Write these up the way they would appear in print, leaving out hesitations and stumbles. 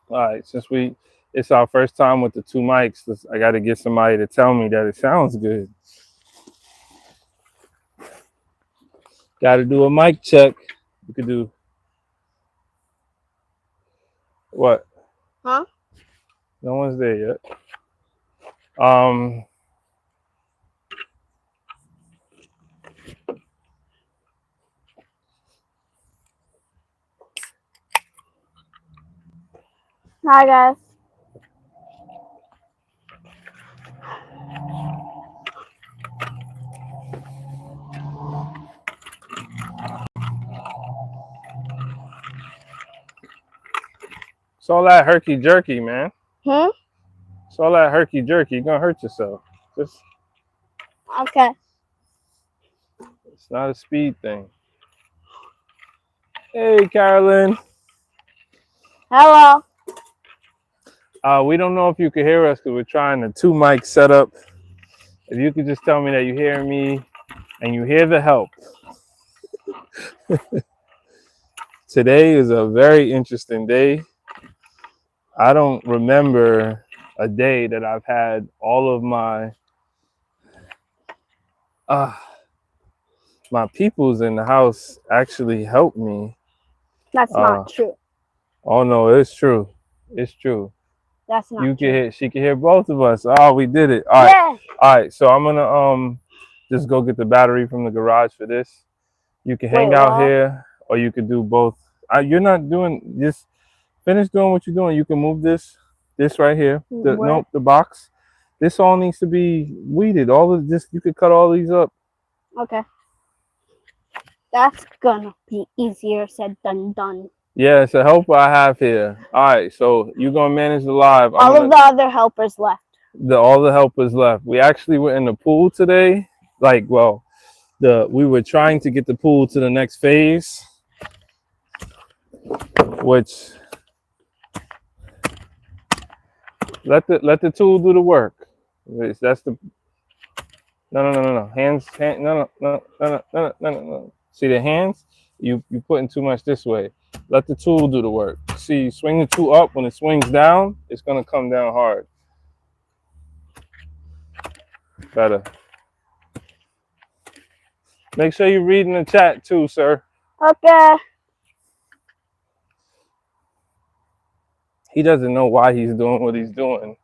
All right, since it's our first time with the two mics, I got to get somebody to tell me that it sounds good. Got to do a mic check. You could do what? Huh? No one's there yet. Um, Hi, guys. it's all that herky jerky, man. Hmm? It's all that herky jerky. You're gonna hurt yourself. Just Okay. it's not a speed thing. Hey, Carolyn. Hello. We don't know if you can hear us because we're trying a two mic setup. If you could just tell me that you hear me and you hear the help. Today is a very interesting day. I don't remember a day that I've had all of uh, my peoples in the house actually help me. That's not true. Oh no, it's true. It's true. That's not You can true. hear, she can hear both of us. Oh, we did it. All right. Yeah. All right. So I'm gonna just go get the battery from the garage for this. You can hang Wait, out what? here, or you can do both. You're not doing just finish doing what you're doing. You can move this right here. Where? Nope, the box. This all needs to be weeded. All of this, you could cut all these up. Okay. That's gonna be easier said than done. Yeah, it's a helper I have here. All right, so you're gonna manage the live. All of the other helpers left. All the helpers left. We actually went in the pool today. We were trying to get the pool to the next phase, which let the tool do the work. That's the no. No. See the hands? You putting too much this way. Let the tool do the work. See, swing the tool up. When it swings down, it's gonna come down hard. Better. Make sure you read in the chat too, sir. Okay. He doesn't know why he's doing what he's doing.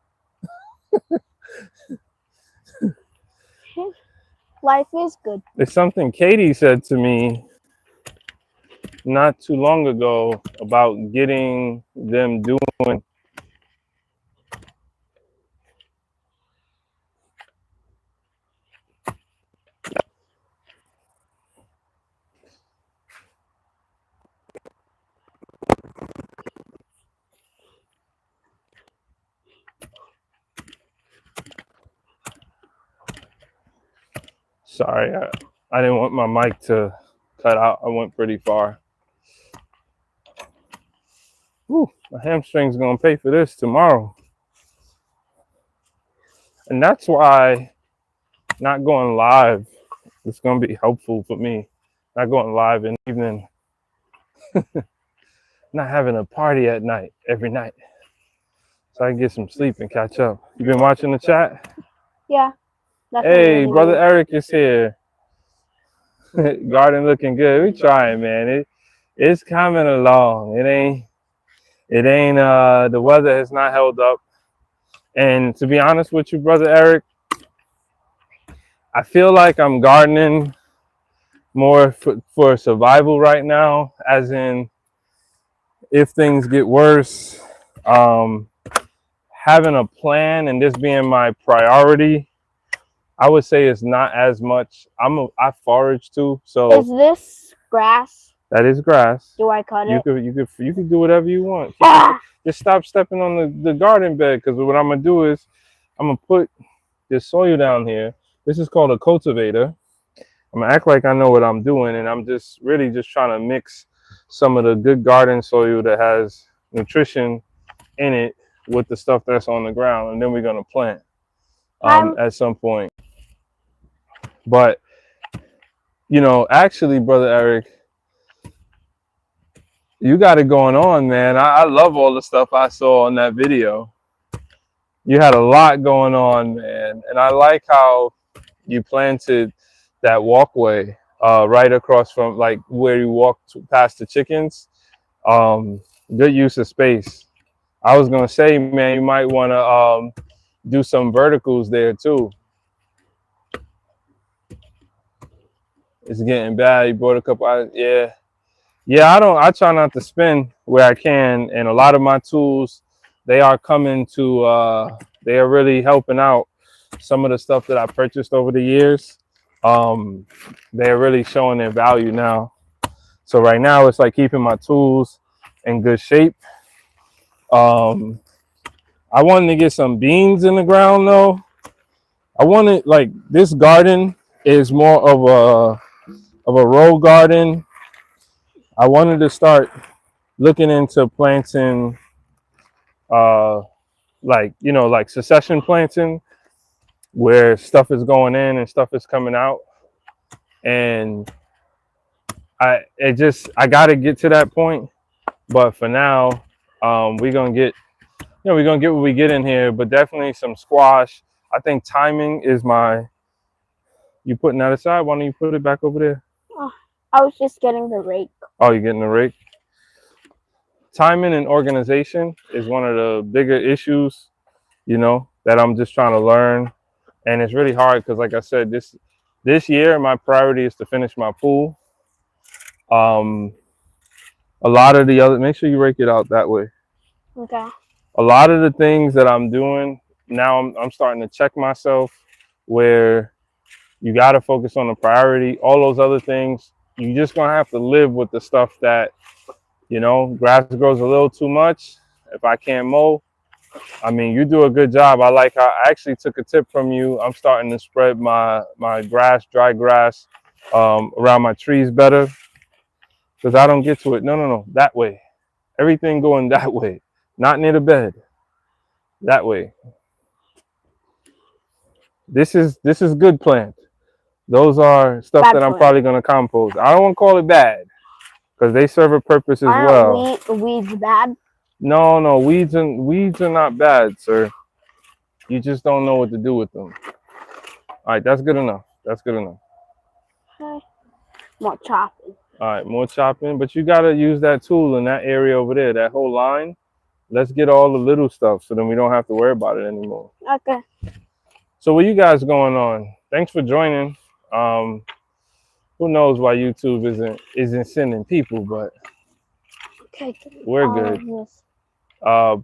Life is good. It's something Katie said to me not too long ago about getting them doing. Sorry, I didn't want my mic to cut out. I went pretty far. Whew, my hamstring's gonna pay for this tomorrow. And that's why not going live is gonna be helpful for me. Not going live in the evening. Not having a party at night every night. So I can get some sleep and catch up. You been watching the chat? Yeah. Hey, brother Eric is here. Garden looking good. We trying, man. It's coming along. It ain't the weather has not held up. And to be honest with you, brother Eric, I feel like I'm gardening more for survival right now, as in if things get worse, having a plan and this being my priority, I would say it's not as much. I forage too, so is this grass? That is grass. Do I cut it? You could do whatever you want. Ah! Just stop stepping on the garden bed, because what I'm gonna do is I'm gonna put this soil down here. This is called a cultivator. I'm gonna act like I know what I'm doing, and I'm just really just trying to mix some of the good garden soil that has nutrition in it with the stuff that's on the ground, and then we're gonna plant at some point. But actually, brother Eric, You got it going on, man. I love all the stuff I saw on that video. You had a lot going on, man. And I like how you planted that walkway right across from like where you walk past the chickens. Good use of space. I was gonna say, man, you might want to do some verticals there too. It's getting bad. You bought a couple. Yeah, yeah. I don't. I try not to spend where I can, and a lot of my tools, they are coming to. They are really helping out. Some of the stuff that I purchased over the years, um, they're really showing their value now. So right now, it's like keeping my tools in good shape. Um, I wanted to get some beans in the ground though. I wanted like this garden is more of a row garden. I wanted to start looking into planting like like succession planting where stuff is going in and stuff is coming out. And I gotta get to that point. But for now, we're gonna get we're gonna get what we get in here, but definitely some squash. I think timing is my you putting that aside, why don't you put it back over there? Oh, I was just getting the rake. Oh, you're getting the rake. Timing and organization is one of the bigger issues, that I'm just trying to learn. And it's really hard because like I said, this year my priority is to finish my pool. Um a lot of the other make sure you rake it out that way. Okay. A lot of the things that I'm doing now, I'm starting to check myself where you got to focus on the priority. All those other things, you just gonna have to live with the stuff that, grass grows a little too much. If I can't mow, I mean, you do a good job. I like how I actually took a tip from you. I'm starting to spread my grass, dry grass, around my trees better because I don't get to it. No, that way. Everything going that way, not near the bed. That way. This is good plant. Those are stuff Bad that I'm plant. probably gonna compost. I don't want to call it bad because they serve a purpose as well. Aren't weeds bad? No, weeds are not bad, sir. You just don't know what to do with them. All right, that's good enough. That's good enough. Okay. More chopping. All right, more chopping, but you gotta use that tool in that area over there, that whole line. Let's get all the little stuff so then we don't have to worry about it anymore. Okay. So what you guys going on? Thanks for joining. Um, who knows why YouTube isn't sending people, but Okay. we're good. Uh,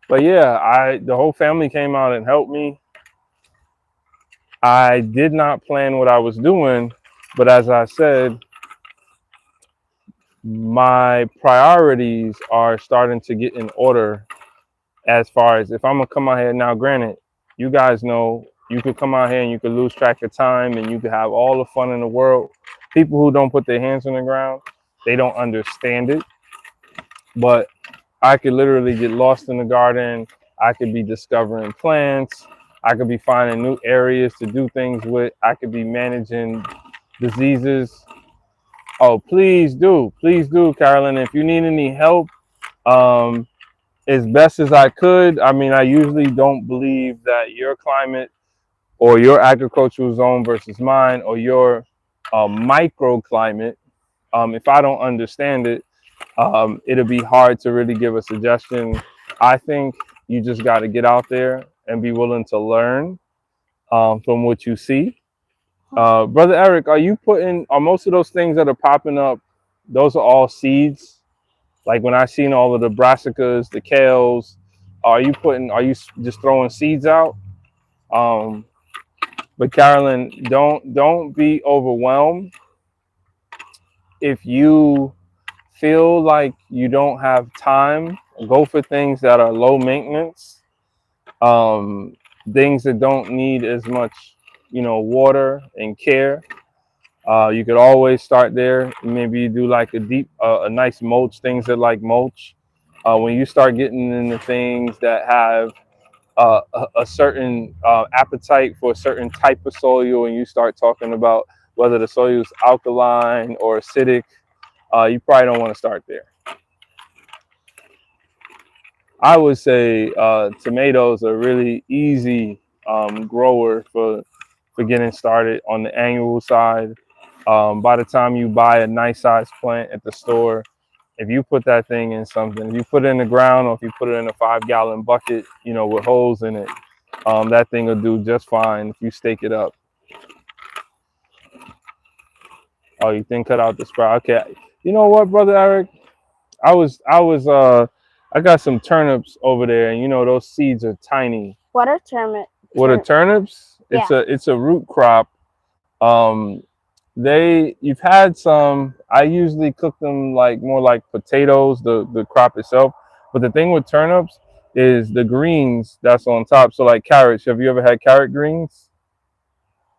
but yeah, the whole family came out and helped me. I did not plan what I was doing, but as I said, my priorities are starting to get in order as far as if I'm gonna come out here now. Granted, you guys know you could come out here and you could lose track of time and you could have all the fun in the world. People who don't put their hands on the ground, they don't understand it. But I could literally get lost in the garden. I could be discovering plants. I could be finding new areas to do things with. I could be managing diseases. Oh, please do, Carolyn. If you need any help, as best as I could. I mean, I usually don't believe that your climate or your agricultural zone versus mine or your microclimate, if I don't understand it, it'll be hard to really give a suggestion. I think you just got to get out there and be willing to learn from what you see. Brother Eric, are most of those things that are popping up, those are all seeds? Like when I seen all of the brassicas, the kales, are you just throwing seeds out? Um, but Carolyn, don't be overwhelmed. If you feel like you don't have time, go for things that are low maintenance, um, things that don't need as much, water and care. You could always start there. Maybe you do like a nice mulch, things that like mulch. When you start getting into things that have a certain appetite for a certain type of soil, and you start talking about whether the soil is alkaline or acidic, you probably don't want to start there. I would say tomatoes are really easy grower for getting started on the annual side. By the time you buy a nice sized plant at the store, if you put that thing in something, if you put it in the ground or if you put it in a 5 gallon bucket, you know, with holes in it, that thing will do just fine if you stake it up. Oh, you think cut out the sprout? Okay. You know what, brother Eric? I got some turnips over there, and you know those seeds are tiny. What are turnip? What are turnips? Yeah. It's a root crop. Um, you've had some. I usually cook them like more like potatoes, the crop itself. But the thing with turnips is the greens that's on top. So like carrots. Have you ever had carrot greens?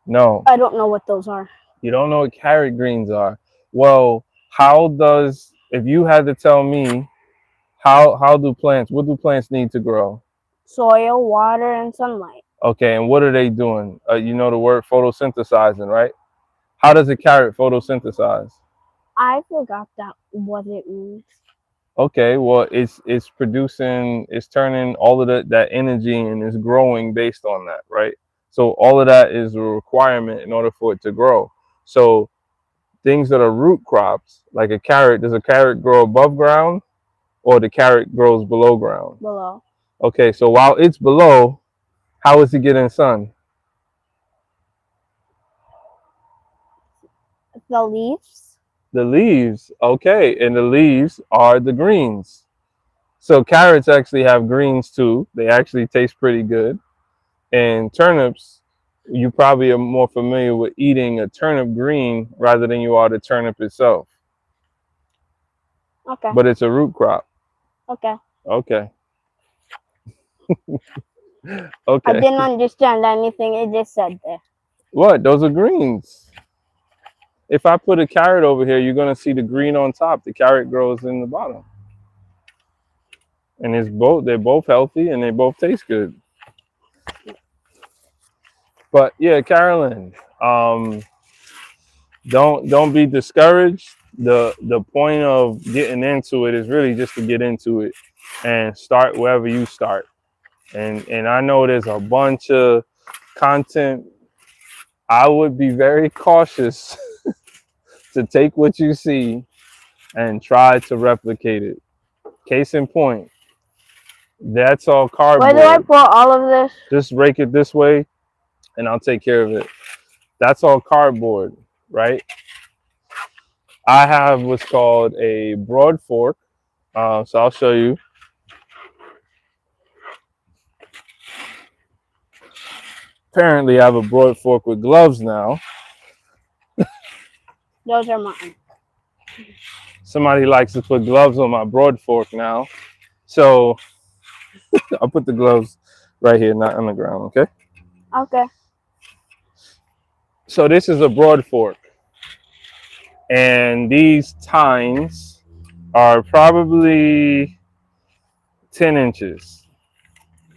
No, I don't know what those are. you don't know what carrot greens are. Well, if you had to tell me how do plants, what do plants need to grow? Soil, water, and sunlight. Okay, and what are they doing? You know the word photosynthesizing, right? How does a carrot photosynthesize? I forgot that what it means. Okay, well it's turning all of that energy and it's growing based on that, right? So all of that is a requirement in order for it to grow. So things that are root crops, like a carrot, does a carrot grow above ground or the carrot grows below ground? Below. Okay, so while it's below, how is it getting sun? The leaves. The leaves, okay, and the leaves are the greens. So carrots actually have greens too. They actually taste pretty good. And turnips, you probably are more familiar with eating a turnip green rather than you are the turnip itself. Okay. But it's a root crop. Okay. Okay. I Okay. didn't understand anything it just said there. What? Those are greens. If I put a carrot over here, you're gonna see the green on top. The carrot grows in the bottom. And they're both healthy and they both taste good. But yeah, Carolyn, don't be discouraged. The point of getting into it is really just to get into it and start wherever you start. And I know there's a bunch of content. I would be very cautious to take what you see and try to replicate it. Case in point, that's all Where do I cardboard. put all of this? Just rake it this way and I'll take care of it. That's all cardboard, right? I have what's called a broad fork. So I'll show you. Apparently, I have a broad fork with gloves now. Those are mine. Somebody likes to put gloves on my broad fork now. So I'll put the gloves right here, not on the ground, okay? Okay. So this is a broad fork. And these tines are probably 10 inches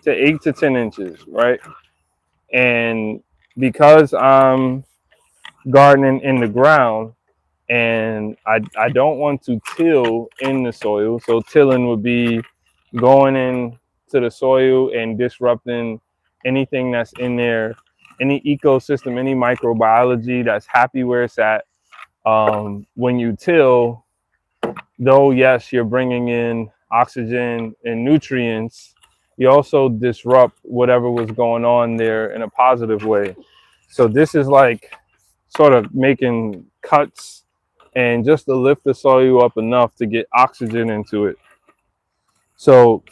to 8 to 10 inches, right? And because I'm gardening in the ground and I don't want to till in the soil, so tilling would be going into the soil and disrupting anything that's in there, any ecosystem, any microbiology that's happy where it's at. When you till, though, yes, you're bringing in oxygen and nutrients, you also disrupt whatever was going on there in a positive way. So this is like sort of making cuts and just to lift the soil up enough to get oxygen into it. So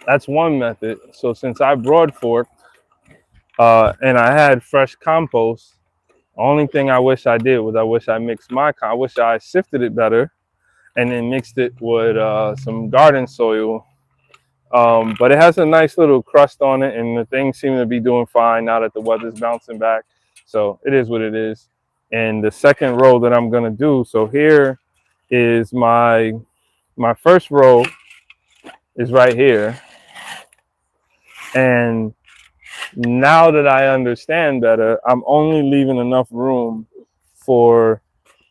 that's one method. So since I broad forked and I had fresh compost, the only thing I wish I did was I wish I mixed I wish I sifted it better and then mixed it with some garden soil. But it has a nice little crust on it, and the things seem to be doing fine now that the weather's bouncing back. So it is what it is. And the second row that I'm gonna do, so here is my first row is right here. And now that I understand better, I'm only leaving enough room for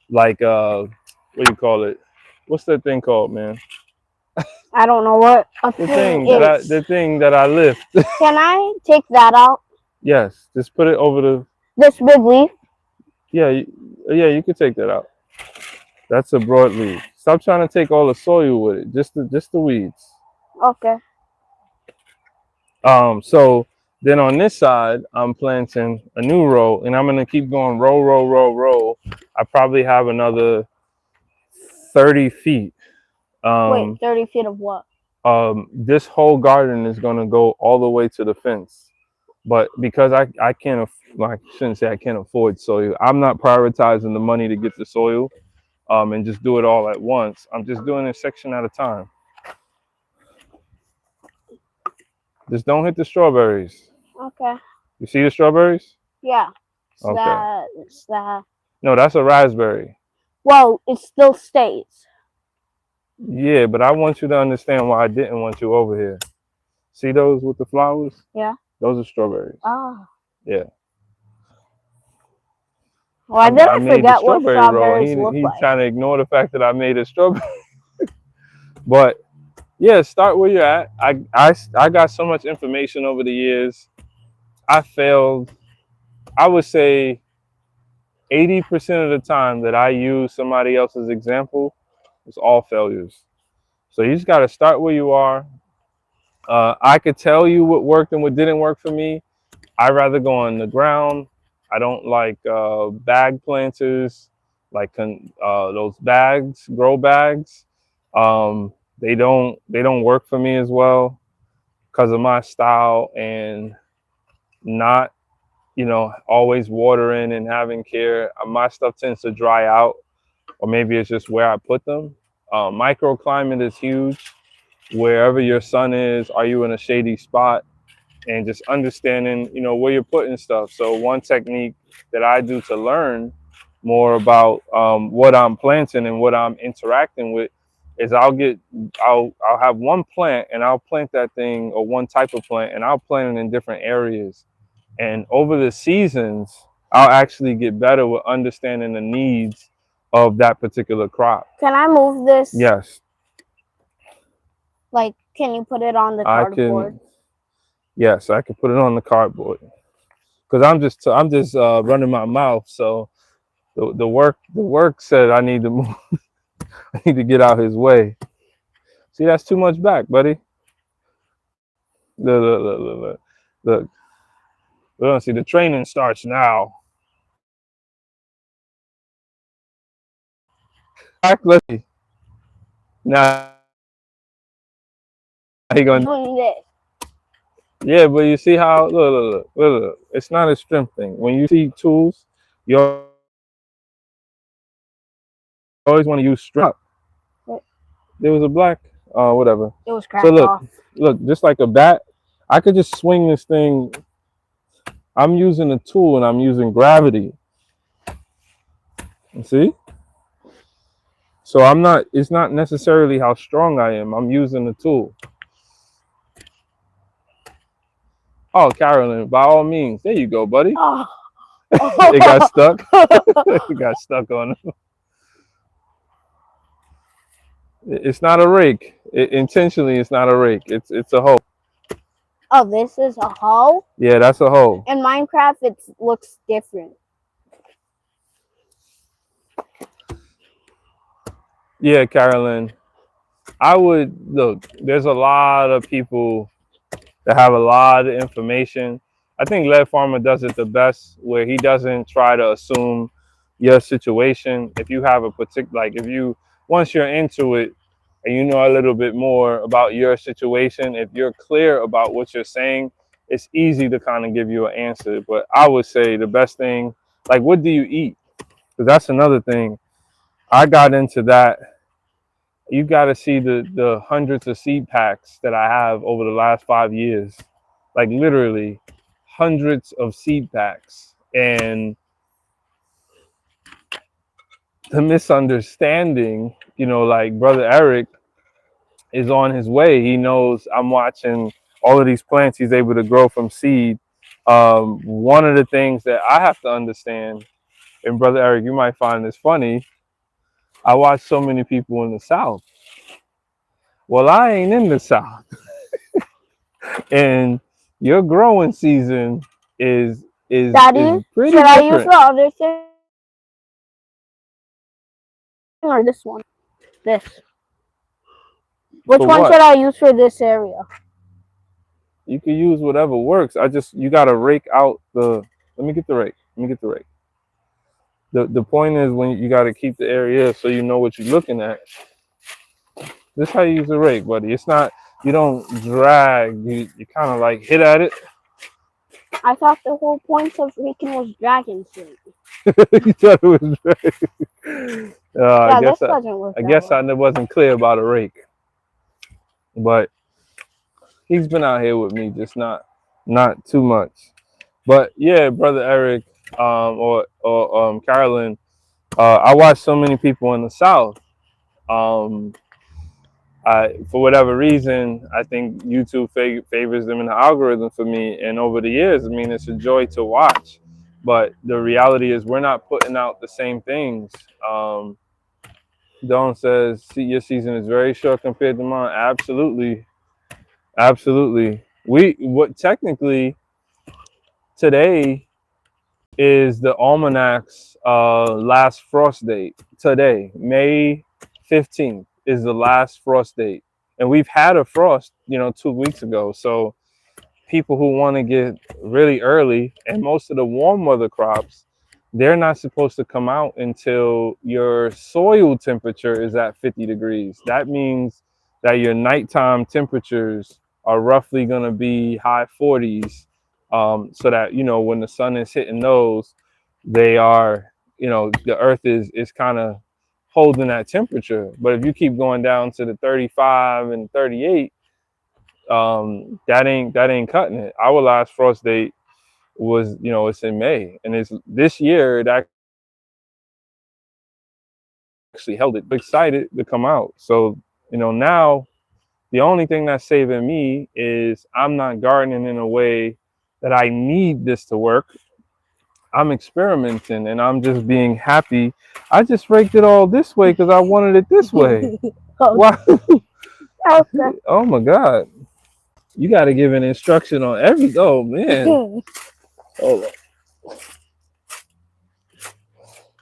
like what do you call it? What's that thing called, man? I don't know what a The thing thing that I, is. the thing that I lift. Can I take that out? Yes, just put it over the. This big leaf? Yeah, yeah, you could take that out. That's a broadleaf. Stop trying to take all the soil with it. Just the weeds. Okay. So then on this side, I'm planting a new row, and I'm gonna keep going row, row, row, row. I probably have another 30 feet. Wait, Um, 30 feet of what? this whole garden is gonna go all the way to the fence. But because I can't, well, I shouldn't say I can't afford soil. I'm not prioritizing the money to get the soil, and just do it all at once. I'm just doing a section at a time. Just don't hit the strawberries. Okay. You see the strawberries? Yeah. Okay. It's that. No, that's a raspberry. Well, it still stays. Yeah, but I want you to understand why I didn't want you over here. See those with the flowers? Yeah. Those are strawberries. Oh. Yeah. Why did I I made the forget what strawberry roll. strawberries look He's like? trying to ignore the fact that I made a strawberry. But yeah, start where you're at. I got so much information over the years. I failed. I would say 80% of the time that I use somebody else's example, it's all failures. So you just got to start where you are. I could tell you what worked and what didn't work for me. I rather go on the ground. I don't like bag planters, like those bags, grow bags. They don't work for me as well because of my style and not always watering and having care. My stuff tends to dry out, or maybe it's just where I put them. Microclimate is huge. Wherever your sun is, are you in a shady spot? And just understanding, where you're putting stuff. So one technique that I do to learn more about what I'm planting and what I'm interacting with is I'll have one plant and I'll plant that thing, or one type of plant, and I'll plant it in different areas. And over the seasons, I'll actually get better with understanding the needs of that particular crop. Can I move this? Yes, Like, can you put it on the I cardboard? can. Yes, I can put it on the cardboard because I'm just running my mouth. So the work said I need to move. I need to get out his way. See, that's too much back, buddy. Look, look, look, look, look. Look. We don't see the training starts now. Back, let's see. Now he I'm gonna. doing this. Yeah, but you see how look. It's not a strength thing. When you see tools, you always want to use strength. It There was a black, whatever. was So cracked look, off. look, just like a bat, I could just swing this thing. I'm using a tool and I'm using gravity. You see? So I'm not. It's not necessarily how strong I am. I'm using the tool. Oh, Carolyn, by all means, there you go, buddy. Oh. It got stuck. It got stuck on him. It's not a rake. Intentionally, it's not a rake. It's a hoe. Oh, this is a hoe? Yeah, that's a hoe. In Minecraft, it looks different. Yeah, Carolyn. I would look. There's a lot of people that have a lot of information. I think Lead Farmer does it the best, where he doesn't try to assume your situation. If you have a particular, like if you, once you're into it and you know a little bit more about your situation, if you're clear about what you're saying, it's easy to kind of give you an answer. But I would say the best thing, like, what do you eat? Because that's another thing. I got into that. You got to see the hundreds of seed packs that I have over the last 5 years, like literally hundreds of seed packs. And the misunderstanding, like Brother Eric is on his way. He knows I'm watching all of these plants he's able to grow from seed. One of the things that I have to understand, and Brother Eric, you might find this funny, I watch so many people in the South. Well, I ain't in the South, and your growing season is is Daddy, pretty should I use different. the other thing or this one? This. Which For one what? should I use for this area? You can use whatever works. You gotta rake out the. Let me get the rake. Let me get the rake. The point is when you gotta keep the area so you know what you're looking at. This is how you use a rake, buddy. It's not. You don't drag. You kind of like hit at it. I thought the whole point of Rican was dragon shit. You thought it was right. I Yeah, guess this doesn't work I that guess I well. wasn't clear about a rake, but he's been out here with me, just not too much. But yeah, brother Eric, or Carolyn, I watch so many people in the South. Um, for whatever reason, I think YouTube favors them in the algorithm for me. And over the years, I mean, it's a joy to watch. But the reality is, we're not putting out the same things. Don says, "See, your season is very short compared to mine." Absolutely, absolutely. What technically today is the almanac's last frost date. Today, May 15th, is the last frost date, and we've had a frost, 2 weeks ago. So people who want to get really early, and most of the warm weather crops, they're not supposed to come out until your soil temperature is at 50 degrees. That means that your nighttime temperatures are roughly going to be high 40s, so that when the sun is hitting those, they are, the earth is kind of holding that temperature. But if you keep going down to the 35 and 38, that ain't cutting it. Our last frost date was, it's in May, and it's this year it actually held it. Excited to come out. So now the only thing that's saving me is I'm not gardening in a way that I need this to work. I'm experimenting, and I'm just being happy. I just raked it all this way because I wanted it this way. Okay. Wow. Oh my God. You got to give an instruction on every. Oh man. Okay. Hold on.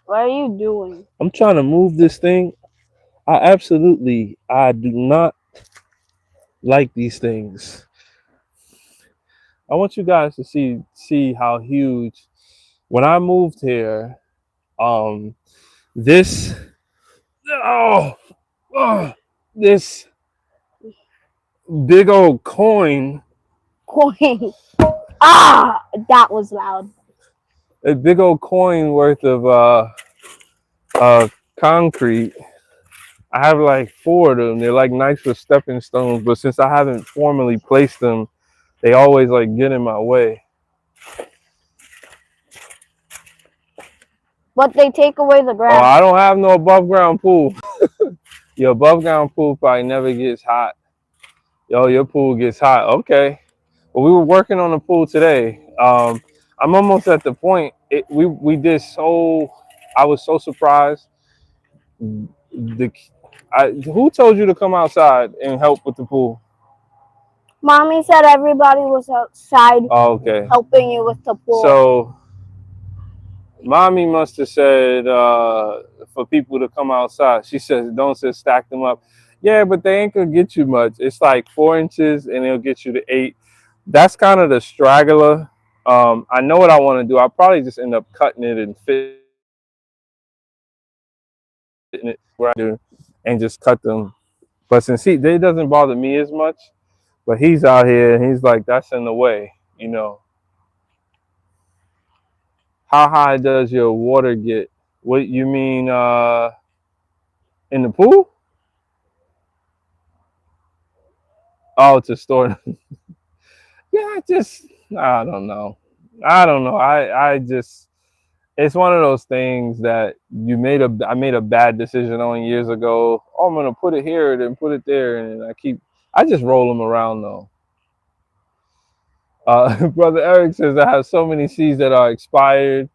What are you doing? I'm trying to move this thing. I do not like these things. I want you guys to see how huge. When I moved here, um, this oh, oh this big old coin, Coin. Ah, that was loud. a big old coin worth of concrete. I have like four of them. They're like nice for stepping stones, but since I haven't formally placed them, they always like get in my way. But they take away the Oh, grass. I don't have no above ground pool. Your above ground pool probably never gets hot. Yo, your pool gets hot. Okay. Well, we were working on the pool today. I'm almost at the point. We did so. I was so surprised. Who told you to come outside and help with the pool? Mommy said everybody was outside Oh, okay. helping you with the pool. So mommy must have said for people to come outside. She says, "Don't say stack them up." Yeah, but they ain't gonna get you much. It's like 4 inches, and it'll get you to 8. That's kind of the straggler. I know what I want to do. I'll probably just end up cutting it and fitting it where I do, and just cut them. But since it doesn't bother me as much, but he's out here and he's like, that's in the way. How high does your water get? What you mean, in the pool? Oh, to store. Yeah, I don't know. I don't know. I just, it's one of those things that I made a bad decision on years ago. Oh, I'm gonna put it here, then put it there, and I just roll them around though. Brother Eric says I have so many seeds that are expired.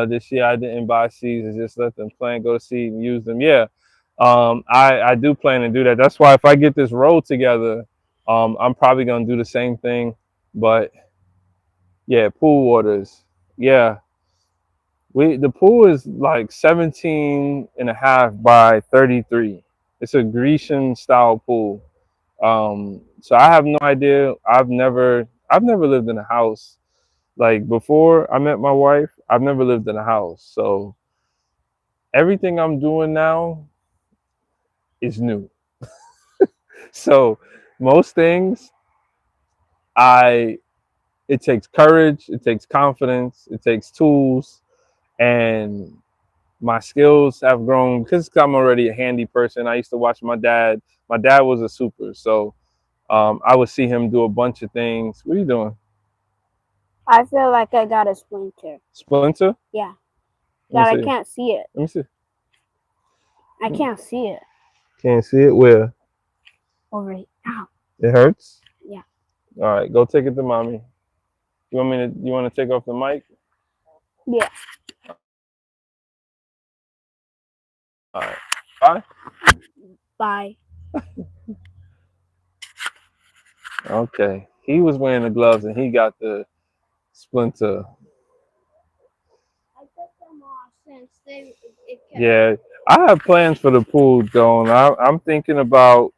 This year I didn't buy seeds. I just let them plant, go to seed, and use them. Yeah. I do plan to do that. That's why if I get this road together, I'm probably gonna do the same thing. But yeah, pool waters. Yeah, the pool is like 17 and a half by 33. It's a Grecian style pool. So I have no idea. I've never lived in a house. Like before I met my wife, I've never lived in a house. So everything I'm doing now is new. So most things I it takes courage, it takes confidence, it takes tools, and my skills have grown because I'm already a handy person. I used to watch my dad. My dad was a super, so I would see him do a bunch of things. What are you doing? I feel like I got a splinter. Splinter? Yeah, Let me that I see. can't see it. Let me see. I can't see it. Can't see it. Where? Over it. Ow. It hurts. Yeah. All right, go take it to mommy. You want me to? You want to take off the mic? Yeah. All right. Bye. Bye. Okay. He was wearing the gloves and he got the splinter. I took them off since it kept. Yeah, I have plans for the pool, though. And I'm thinking about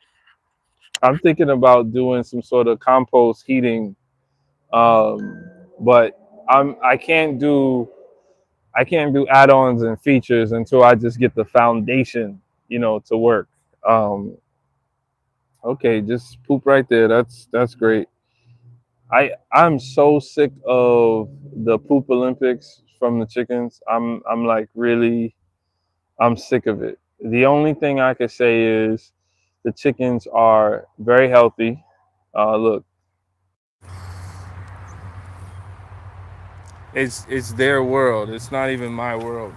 doing some sort of compost heating. But I can't do add-ons and features until I just get the foundation, to work. Um, okay, just poop right there. That's great. I'm so sick of the poop Olympics from the chickens. I'm like really I'm sick of it. The only thing I could say is the chickens are very healthy. Look, it's their world. It's not even my world.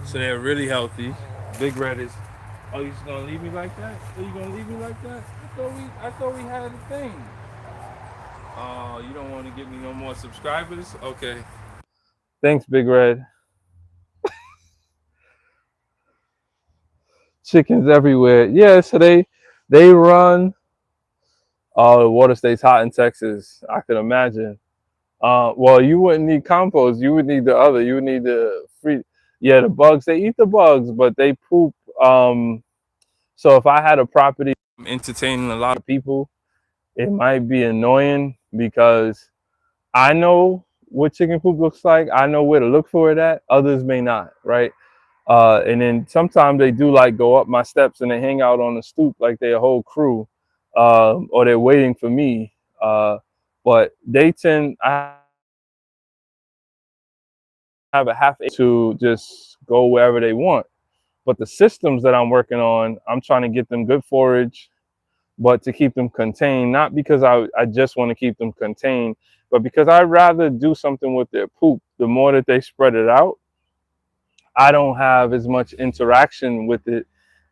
So they're really healthy. Big Red is. Oh, you just gonna leave me like that? Are you gonna leave me like that? I thought we had a thing. Oh, you don't want to give me no more subscribers? Okay. Thanks, Big Red. Chickens everywhere. Yeah, so they run. Oh, the water stays hot in Texas. I can imagine. Well, you wouldn't need compost. You would need the other. You would need the free. Yeah, the bugs. They eat the bugs, but they poop. So if I had a property entertaining a lot of people, it might be annoying because I know what chicken poop looks like. I know where to look for it at. Others may not, right? And then sometimes they do like go up my steps and they hang out on the stoop like they're a whole crew, or they're waiting for me. But they tend. I have a half acre to just go wherever they want. But the systems that I'm working on, I'm trying to get them good forage, but to keep them contained, not because I just want to keep them contained, but because I'd rather do something with their poop. The more that they spread it out, I don't have as much interaction with it.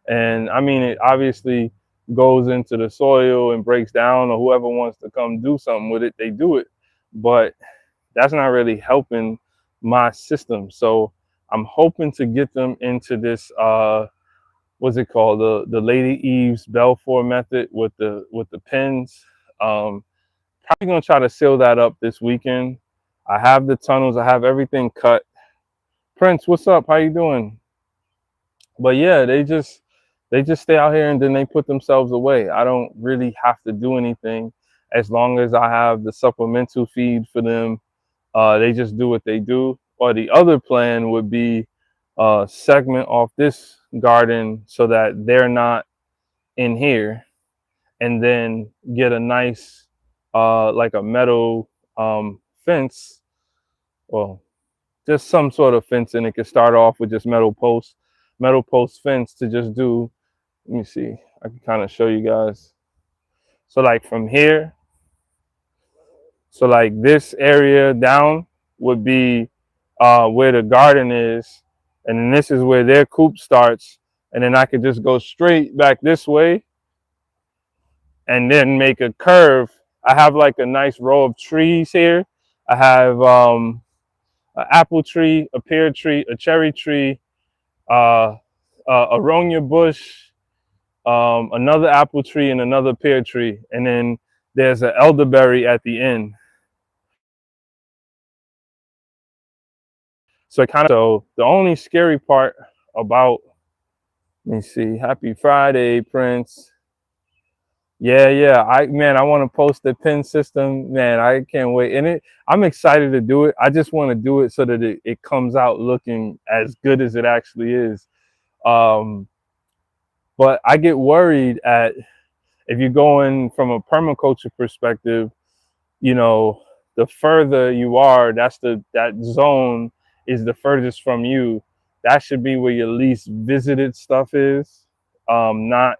And I mean, it obviously goes into the soil and breaks down, or whoever wants to come do something with it, they do it. But that's not really helping my system. So I'm hoping to get them into this what's it called, the Lady Eve's Belfour method with the pins. Probably gonna try to seal that up this weekend. I have the tunnels. I have everything cut. Prince, what's up? How you doing? But yeah, they just stay out here and then they put themselves away. I don't really have to do anything as long as I have the supplemental feed for them. They just do what they do. Or the other plan would be segment off this garden so that they're not in here, and then get a nice like a metal fence. Well, just some sort of fence, and it could start off with just metal post fence to just do. Let me see. I can kind of show you guys. So like from here, so like this area down would be where the garden is, and then this is where their coop starts, and then I could just go straight back this way, and then make a curve. I have like a nice row of trees here. I have an apple tree, a pear tree, a cherry tree, uh, aronia bush, another apple tree, and another pear tree, and then there's an elderberry at the end. So the only scary part about, let me see, Happy Friday, Prince. Yeah. I want to post the pin system. Man, I can't wait. And I'm excited to do it. I just want to do it so that it comes out looking as good as it actually is. Um, but I get worried at, if you're going from a permaculture perspective, you know, the further you are, that zone is the furthest from you. That should be where your least visited stuff is, not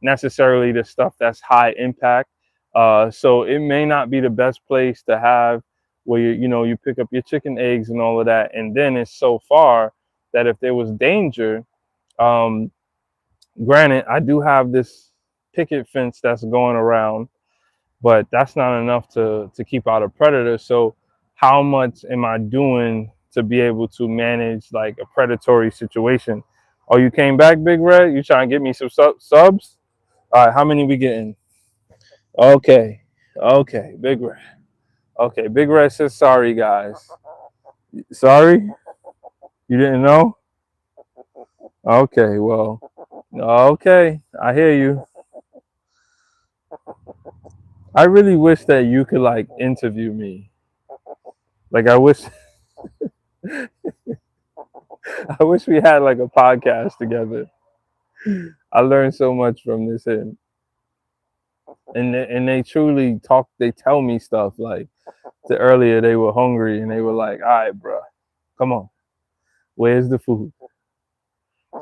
necessarily the stuff that's high impact. So it may not be the best place to have where you pick up your chicken eggs and all of that, and then it's so far that if there was danger, um, granted, I do have this picket fence that's going around, but that's not enough to keep out a predator. So how much am I doing to be able to manage like a predatory situation? Oh, you came back, Big Red? You trying to get me some subs? All right, how many we getting? Okay, Big Red. Okay, Big Red says sorry, guys. Sorry? You didn't know? Okay, well, okay, I hear you. I really wish that you could like interview me. Like I wish we had like a podcast together. I learned so much from this, and they truly talk. They tell me stuff like earlier they were hungry and they were like, "All right, bro, come on, where's the food?"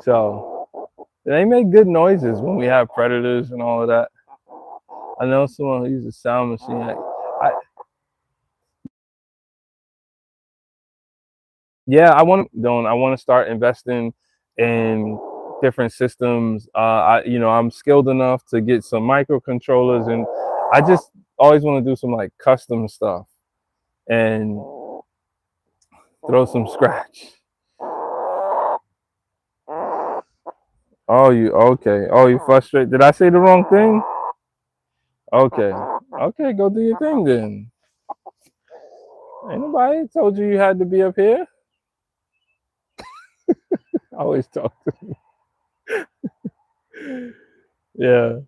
So they make good noises when we have predators and all of that. I know someone who uses a sound machine. Yeah, I want to start investing in different systems. I'm skilled enough to get some microcontrollers, and I just always want to do some like custom stuff and throw some scratch. Oh, you okay? Oh, you frustrated? Did I say the wrong thing? Okay, okay, go do your thing then. Ain't nobody told you you had to be up here. I always talk to yeah.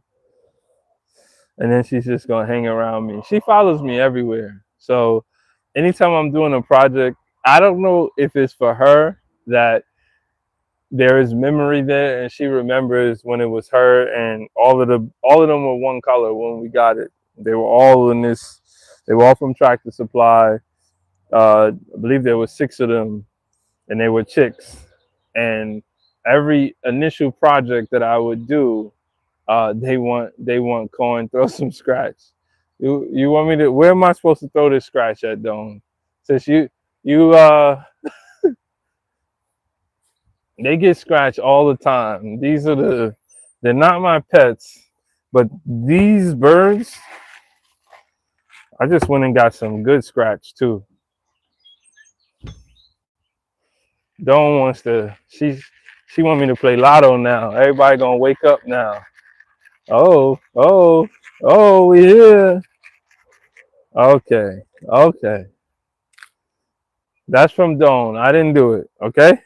And then she's just gonna hang around me. She follows me everywhere. So anytime I'm doing a project, I don't know if it's for her that there is memory there and she remembers when it was her, and all of them were one color when we got it. They were all in this, they were all from Tractor Supply. I believe there were 6 of them, and they were chicks. And every initial project that I would do, they want coin, throw some scratch. You want me to, where am I supposed to throw this scratch at, Don? Since you they get scratched all the time. They're not my pets, but these birds, I just went and got some good scratch too. Dawn wants to, she want me to play lotto now. Everybody gonna wake up now. Oh, we here. Okay, okay. That's from Dawn. I didn't do it. Okay.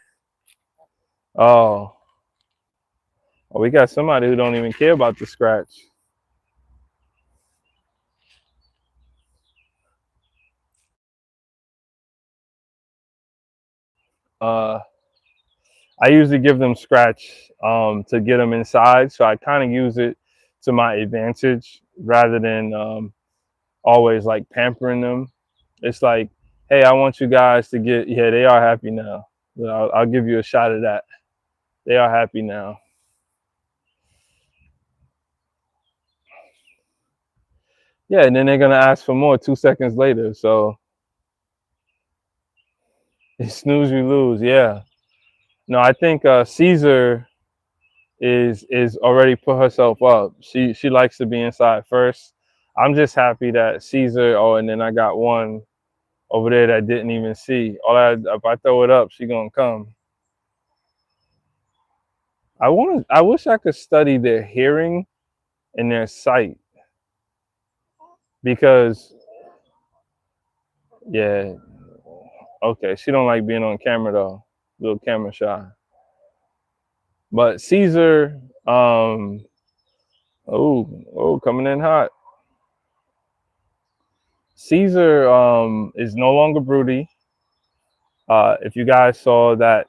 Oh, we got somebody who don't even care about the scratch. Uh, I usually give them scratch to get them inside, so I kind of use it to my advantage rather than always like pampering them. It's like, hey, I want you guys to get. Yeah, they are happy now. I'll give you a shot of that. They are happy now. Yeah, and then they're gonna ask for more 2 seconds later. So you snooze, you lose. Yeah. No, I think Caesar is already put herself up. She likes to be inside first. I'm just happy that Caesar. Oh, and then I got one. over there that didn't even see. If I throw it up, she gonna come. I wish I could study their hearing and their sight because yeah, okay, she don't like being on camera though. Little camera shy. But Caesar, coming in hot. Caesar is no longer broody. If you guys saw that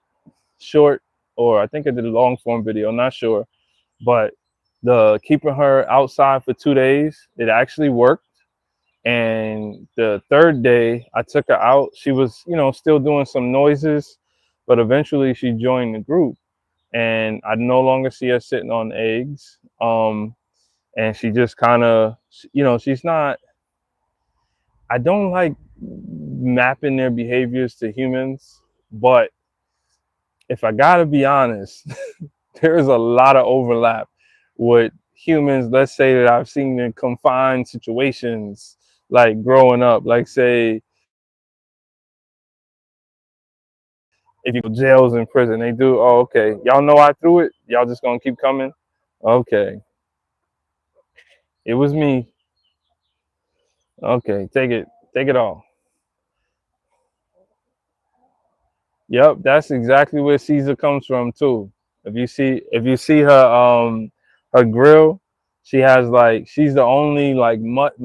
short, or I think I did a long form video, I'm not sure, but the keeping her outside for 2 days, it actually worked. And the third day I took her out, she was, still doing some noises, but eventually she joined the group and I no longer see her sitting on eggs. And she just kind of, she's not, I don't like mapping their behaviors to humans, but if I gotta be honest, there's a lot of overlap with humans. Let's say that I've seen in confined situations, like growing up. Like say, if you go jails in prison, they do. Oh, okay. Y'all know I threw it. Y'all just gonna keep coming. Okay, it was me. Okay, take it all. Yep, that's exactly where Caesar comes from too. If you see her grill, she has like she's the only like mutt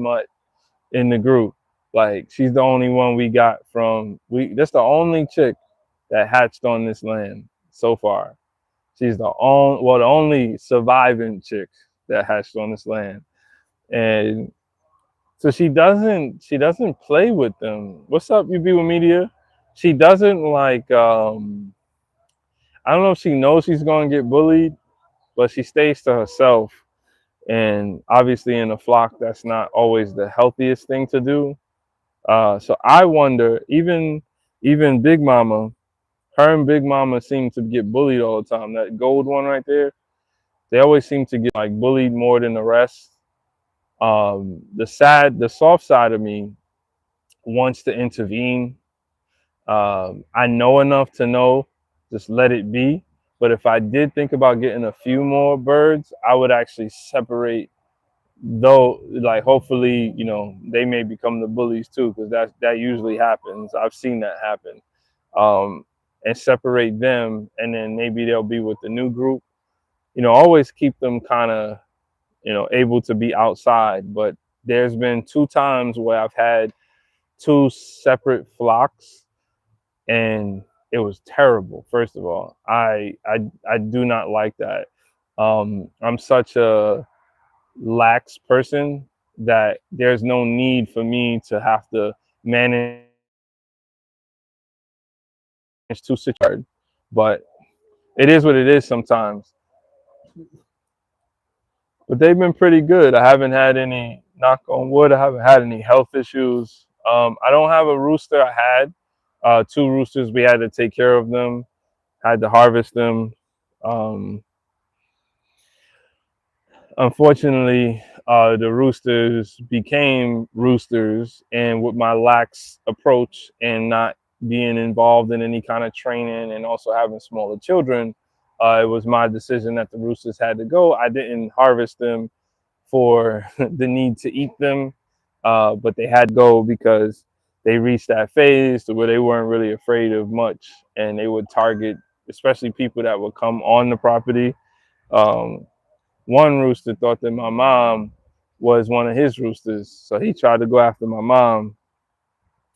in the group. Like she's the only one we got from we that's the only chick that hatched on this land so far. She's the only surviving chick that hatched on this land. And so she doesn't play with them. What's up, you be with media? She doesn't like I don't know if she knows she's gonna get bullied, but she stays to herself. And obviously in a flock that's not always the healthiest thing to do. So I wonder, even Big Mama, her and Big Mama seem to get bullied all the time. That gold one right there, they always seem to get like bullied more than the rest. The soft side of me wants to intervene. I know enough to know, just let it be. But if I did think about getting a few more birds, I would actually separate though, like hopefully, they may become the bullies too, because that usually happens. I've seen that happen. And separate them, and then maybe they'll be with the new group. Always keep them kind of, able to be outside. But there's been 2 times where I've had 2 separate flocks, and it was terrible. First of all, I do not like that. I'm such a lax person that there's no need for me to have to manage 2 situations. But it is what it is sometimes. But they've been pretty good. I haven't had any, knock on wood, I haven't had any health issues. I don't have a rooster. I had 2 roosters. We had to take care of them, had to harvest them. Um, Unfortunately, the roosters became roosters, and with my lax approach and not being involved in any kind of training, and also having smaller children, it was my decision that the roosters had to go. I didn't harvest them for the need to eat them, but they had to go because they reached that phase to where they weren't really afraid of much, and they would target, especially people that would come on the property. Um, One rooster thought that my mom was one of his roosters, so he tried to go after my mom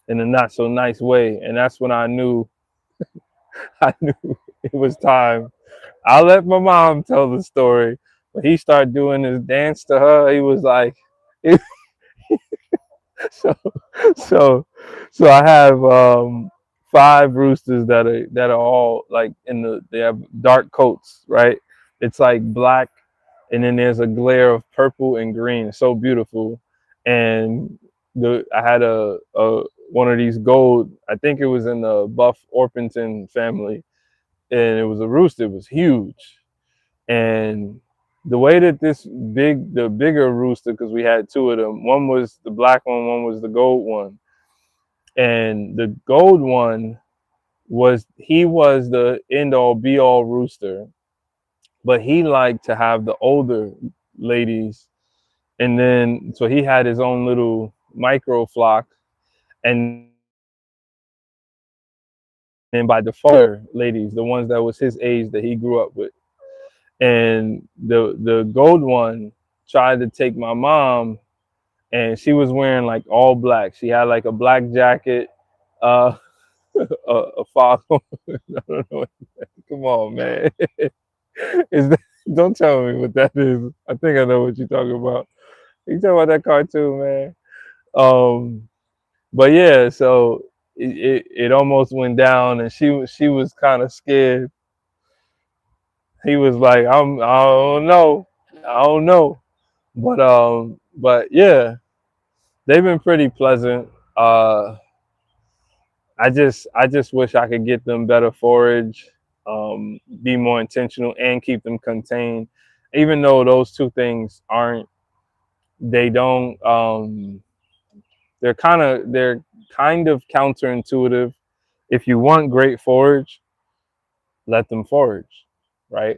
in a not so nice way, and that's when I knew I knew it was time. I'll let my mom tell the story. But he started doing his dance to her. He was like, so, so, so I have 5 roosters that are all like they have dark coats, right? It's like black, and then there's a glare of purple and green. It's so beautiful. And I had a one of these gold. I think it was in the Buff Orpington family, and it was a rooster. It was huge. And the way that the bigger rooster, because we had 2 of them. One was the black one was the gold one. And the gold one he was the end all be all rooster, but he liked to have the older ladies, and then so he had his own little micro flock, and then by default ladies, the ones that was his age that he grew up with. And the gold one tried to take my mom, and she was wearing like all black. She had like a black jacket, uh, a fog. I don't know. Come on, man. Is that? Don't tell me what that is. I think I know what you're talking about. You talking about that cartoon, man? Um, but yeah, so it almost went down, and she was kind of scared. He was like, I don't know, I don't know, but yeah, they've been pretty pleasant. I just wish I could get them better forage, be more intentional, and keep them contained. Even though those two things aren't, they don't, they're kind of counterintuitive. If you want great forage, let them forage, right?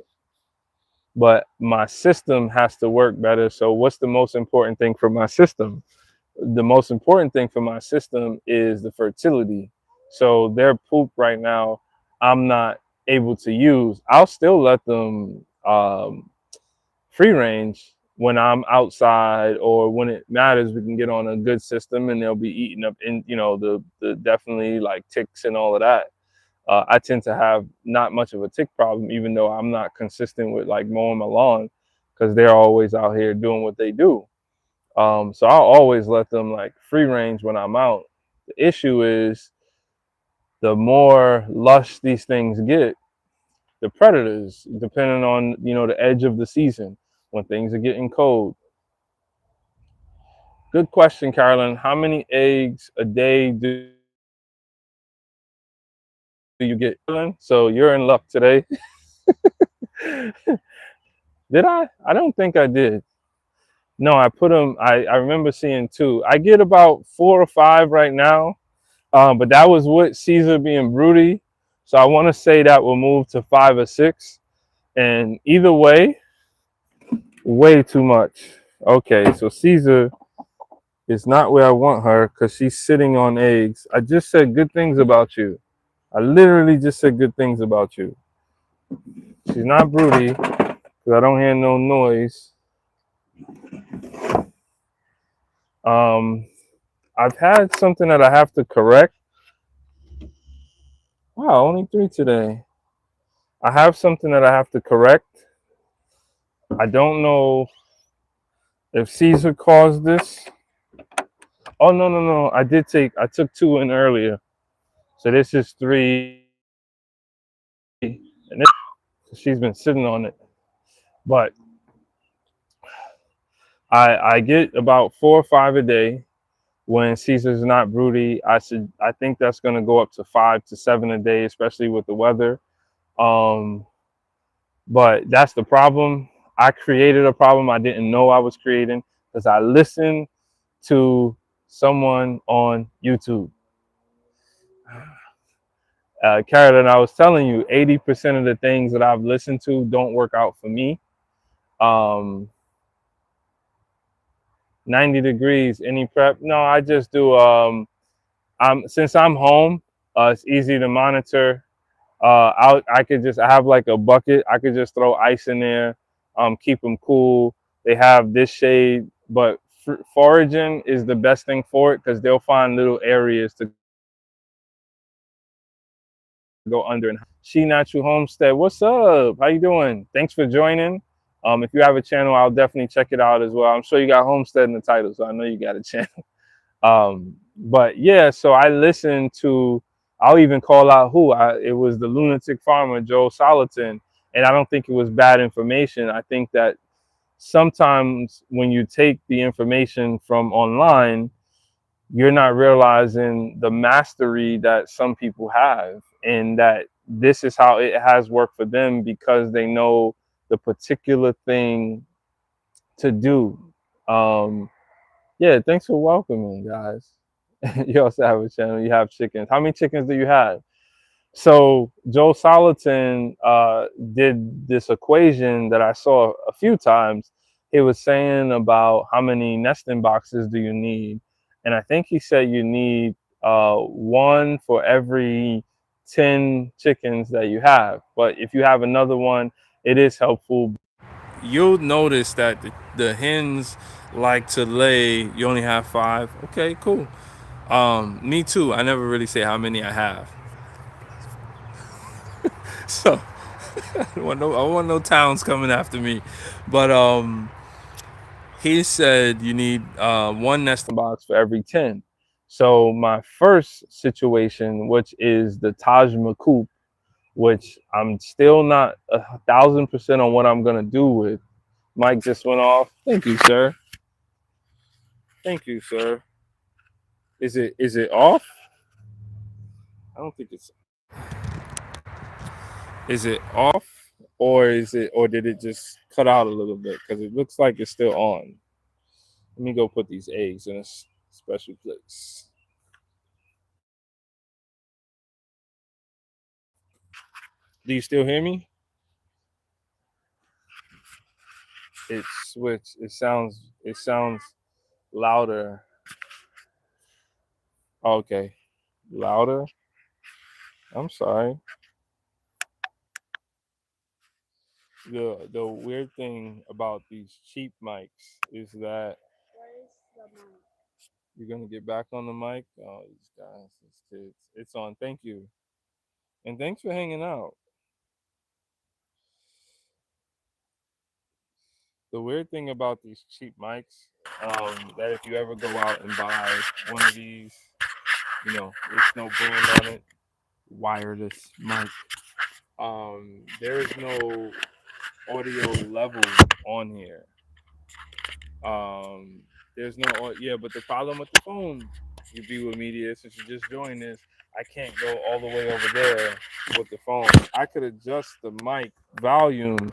But my system has to work better. So what's the most important thing for my system? The most important thing for my system is the fertility. So their poop right now, I'm not able to use. I'll still let them free range when I'm outside, or when it matters. We can get on a good system, and they'll be eating up in the definitely like ticks and all of that. I tend to have not much of a tick problem, even though I'm not consistent with like mowing my lawn, because they're always out here doing what they do. So I'll always let them like free range when I'm out. The issue is the more lush these things get, the predators, depending on the edge of the season, when things are getting cold. Good question, Carolyn. How many eggs a day do you get? So you're in luck today. Did I? I don't think I did. No, I put them. I remember seeing two. I get about 4 or 5 right now. But that was with Caesar being broody. So I want to say that will move to 5 or 6. And either way too much. Okay, so Caesar is not where I want her because she's sitting on eggs. I just said good things about you. I literally just said good things about you. She's not broody because I don't hear no noise. Um, I've had something that I have to correct. Wow, only 3 today. I have something that I have to correct. I don't know if Caesar caused this. Oh no, no, no. I took 2 in earlier. So this is 3, and she's been sitting on it. But I get about 4 or 5 a day. When Caesar's not broody, I think that's gonna go up to 5 to 7 a day, especially with the weather. Um, but that's the problem. I created a problem I didn't know I was creating, because I listened to someone on YouTube. Carolyn, I was telling you, 80% of the things that I've listened to don't work out for me. Um, 90 degrees, any prep? No, I just do. Since I'm home, it's easy to monitor. I have like a bucket. I could just throw ice in there, keep them cool. They have this shade, but foraging is the best thing for it, because they'll find little areas to go under. And She Natural Homestead, what's up? How you doing? Thanks for joining. If you have a channel, I'll definitely check it out as well. I'm sure you got Homestead in the title, so I know you got a channel. But yeah, so I listened to. I'll even call out it was the lunatic farmer Joe Salatin, and I don't think it was bad information. I think that sometimes when you take the information from online, you're not realizing the mastery that some people have, and that this is how it has worked for them, because they know the particular thing to do. Yeah, thanks for welcoming, guys. You also have a channel. You have chickens. How many chickens do you have? So Joe Salatin did this equation that I saw a few times. He was saying about how many nesting boxes do you need, and I think he said you need one for every 10 chickens that you have. But if you have another one, it is helpful. You'll notice that the hens like to lay. You only have 5. Okay, cool. Me too. I never really say how many I have. So I want no towns coming after me. But he said you need one nesting box for every 10. So my first situation, which is the Taj Mahal, which I'm still not 1,000% on what I'm gonna do with. Mike just went off. Thank you, sir. Thank you, sir. Is it off? I don't think it's. Is it off, or did it just cut out a little bit? Because it looks like it's still on. Let me go put these eggs in a special place. Do you still hear me? It switched. It sounds louder. Okay, louder. I'm sorry. The weird thing about these cheap mics is that you're gonna get back on the mic. Oh, these guys, these kids. It's on. Thank you, and thanks for hanging out. The weird thing about these cheap mics, that if you ever go out and buy one of these, there's no brand on it, wireless mic. There is no audio level on here. Um, there's no, yeah, but the problem with the phone, you be with media, since you just joined this, I can't go all the way over there with the phone. I could adjust the mic volume.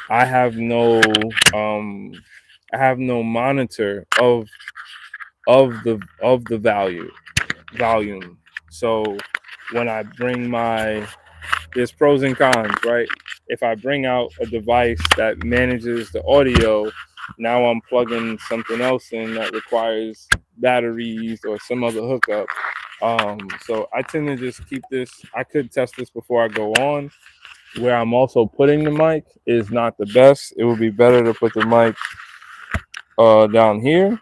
I have no, um, I have no monitor of the volume. So when I bring my there's pros and cons, right? If I bring out a device that manages the audio, now I'm plugging something else in that requires batteries or some other hookup. So I tend to just keep this. I could test this before I go on. Where I'm also putting the mic is not the best. It would be better to put the mic down here.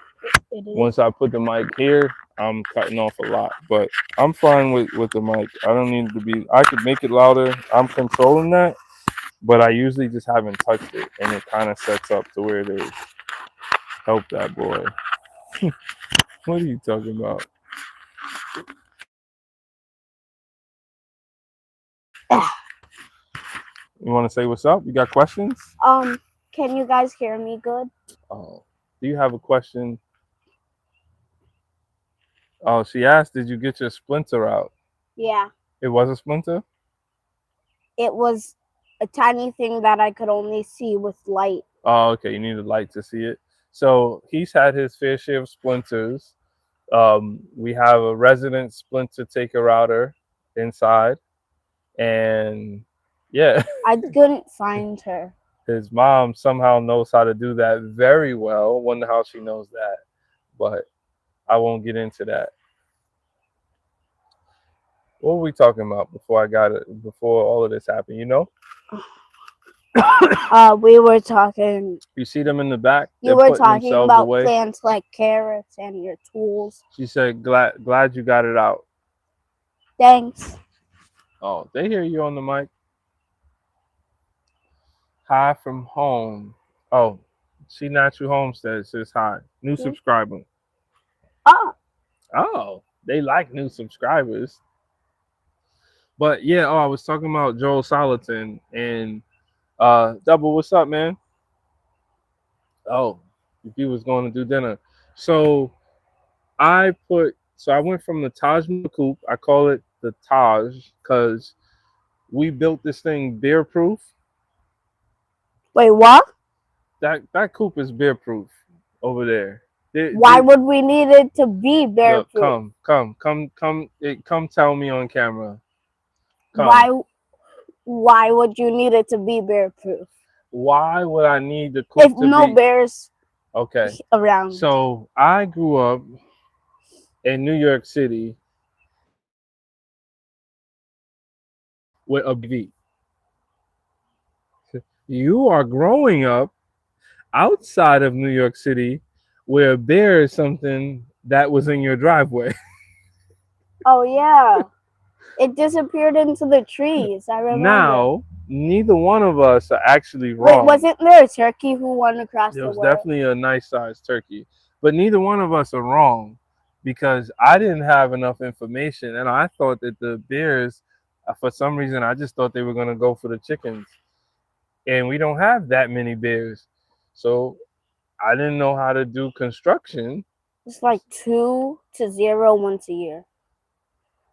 Once I put the mic here, I'm cutting off a lot. But I'm fine with the mic. I don't need to be. I could make it louder. I'm controlling that, but I usually just haven't touched it, and it kind of sets up to where it is. Help that boy. What are you talking about? You want to say what's up? You got questions? Can you guys hear me good? Oh, do you have a question? Oh, she asked, did you get your splinter out? Yeah. It was a splinter? It was a tiny thing that I could only see with light. Oh, okay. You need a light to see it. So he's had his fair share of splinters. We have a resident splinter taker router inside, and yeah, I couldn't find her. his mom somehow knows how to do that very well. Wonder how she knows that, but I won't get into that. What were we talking about before I got it? Before all of this happened, We were talking. You see them in the back. You They're were putting talking themselves about away. plants like carrots and your tools. She said, "Glad you got it out." Thanks. Oh, they hear you on the mic. Hi from home. Oh, she Natural Homestead says hi. New subscriber. Oh. Oh, they like new subscribers. But yeah, I was talking about Joel Salatin and Double, what's up, man? Oh, he was going to do dinner. So I went from the Taj Mahal. I call it the Taj because we built this thing bear proof. Wait, what? That coop is bear proof over there. Why would we need it to be bear look, proof? come, tell me on camera. Come. Why why would you need it to be bear proof? Why would I need the If coop to no be bears okay? around. So I grew up in New York City with a TV. You are growing up outside of New York City where a bear is something that was in your driveway. Oh yeah. It disappeared into the trees, I remember. Now, neither one of us are actually Wait, wrong. wasn't there a turkey who won across It the was world? definitely a nice sized turkey, but neither one of us are wrong because I didn't have enough information and I thought that the bears, for some reason, I just thought they were going to go for the chickens. And we don't have that many bears. So I didn't know how to do construction. It's like 2 to 0 once a year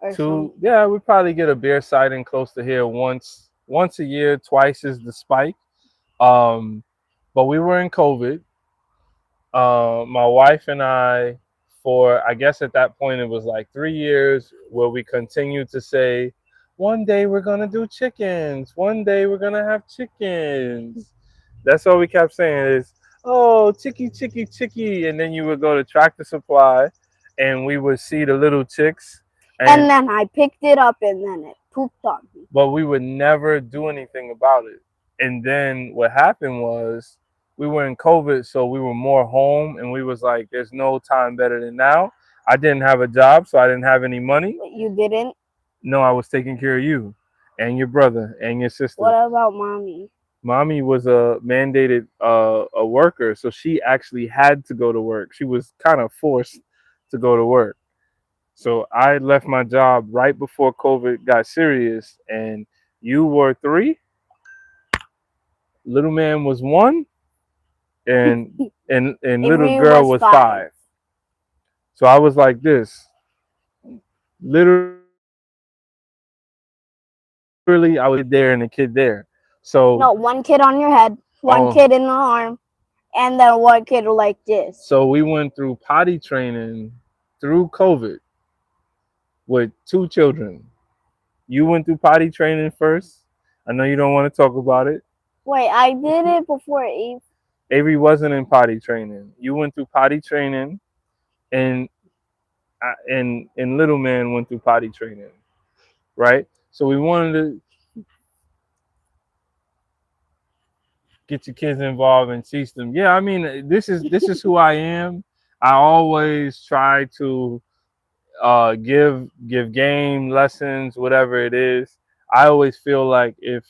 or To something. yeah, we probably get a bear sighting close to here once a year, twice is the spike. Um, but we were in COVID. My wife and I, for I guess at that point it was like 3 years, where we continued to say, one day we're gonna do chickens. One day we're gonna have chickens. That's all we kept saying is, oh, chicky, chicky, chicky. And then you would go to Tractor Supply and we would see the little chicks. And And then I picked it up and then it pooped on me. but we would never do anything about it. And then what happened was we were in COVID, so we were more home, and we was like, "There's no time better than now." I didn't have a job, so I didn't have any money. But you didn't? No, I was taking care of you, and your brother, and your What sister. about mommy? Mommy was a mandated a worker, so she actually had to go to work. She was kind of forced to go to work. So I left my job right before COVID got serious, and you were 3, little man was 1, and little Avery girl was was 5. 5. So I was like this. Literally, I was a kid there and a kid there. So No, one kid on your head, one oh, kid in the arm, and then one kid like this. so we went through potty training through COVID with 2 children. You went through potty training first. I know you don't want to talk about it. Wait, I did it before Eve. Avery wasn't in potty training. You went through potty training, and and little man went through potty training, right? So we wanted to get your kids involved and teach them. Yeah, I mean, this is who I am. I always try to give game lessons, whatever it is. I always feel like if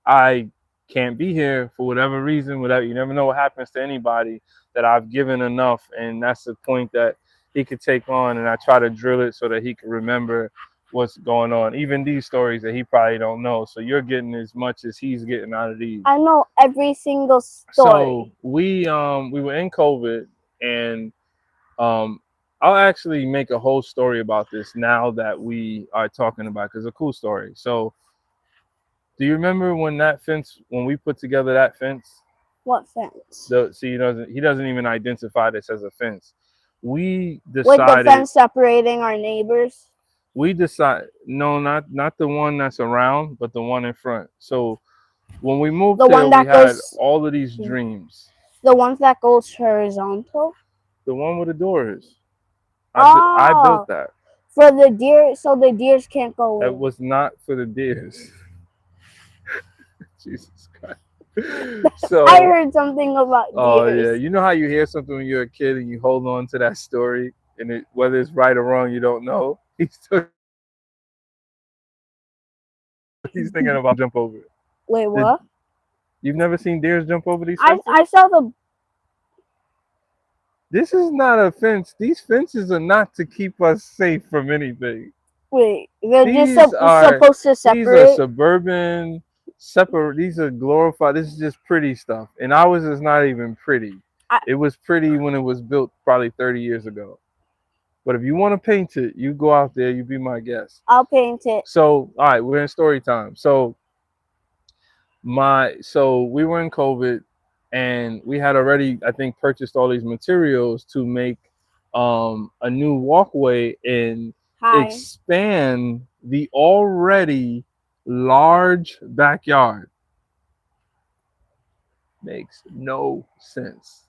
I can't be here for whatever reason, whatever, you never know what happens to anybody, that I've given enough, and that's the point that he could take on, and I try to drill it so that he can remember what's going on. Even these stories that he probably don't know. So you're getting as much as he's getting out of these. I know every single So story. we were in COVID, and um I'll actually make a whole story about this now that we are talking about it, because it's a cool story. So do you remember when that fence, when we put together that fence? What fence? The see, he doesn't even identify this as a fence. We With the decided fence separating our neighbors? we decide no, not the one that's around, but the one in front. So when we moved The here, one we that had goes, all of these dreams. the ones that goes horizontal? The one with the doors. I built Oh, that. for the deer, so the deers can't go That in. was not for the deers. Jesus Christ. I So, heard something about oh yeah, deers. you know how you hear something when you're a kid and you hold on to that story, and whether it's right or wrong, you don't know. He's thinking about jump over it. Wait, Did what? you've never seen deers jump over these I fences? I saw the This is not a fence. These fences are not to keep us safe from anything. wait. They're just These are supposed to these are separate. suburban separate. These are glorified. This is just pretty stuff, and ours is not even pretty. I, It was pretty when it was built probably 30 years ago. But if you want to paint it, you go out there. You be my guest. I'll paint it. So all right, we're in story time. So we were in COVID. and we had already, I think, purchased all these materials to make a new walkway and Hi. expand the already large backyard. Makes no sense.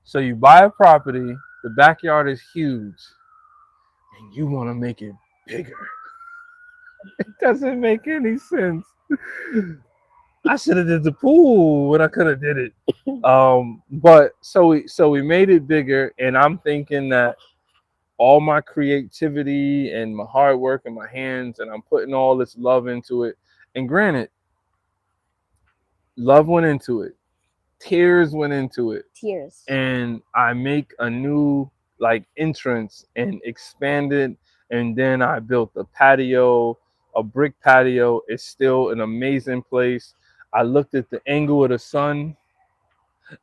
So you buy a property, the backyard is huge, and you want to make it bigger. It doesn't make any sense. I should have did the pool when I could have did it. But so we made it bigger, and I'm thinking that all my creativity and my hard work and my hands, and I'm putting all this love into it. And granted, love went into it, tears went into it, Tears. and I make a new like entrance and expanded, and then I built a patio, a brick patio. It's still an amazing place. I looked at the angle of the sun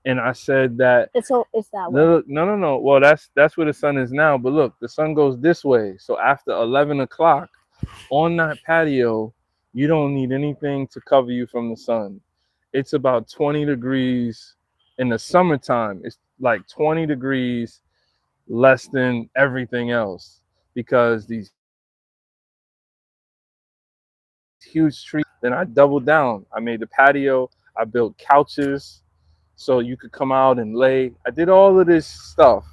and I said that It's that way. no, no, no, no. Well, that's where the sun is now. But look, the sun goes this way. So after 11 o'clock on that patio, you don't need anything to cover you from the sun. It's about 20 degrees in the summertime. It's like 20 degrees less than everything else because these huge trees. Then I doubled down. I made the patio. I built couches so you could come out and lay. I did all of this stuff.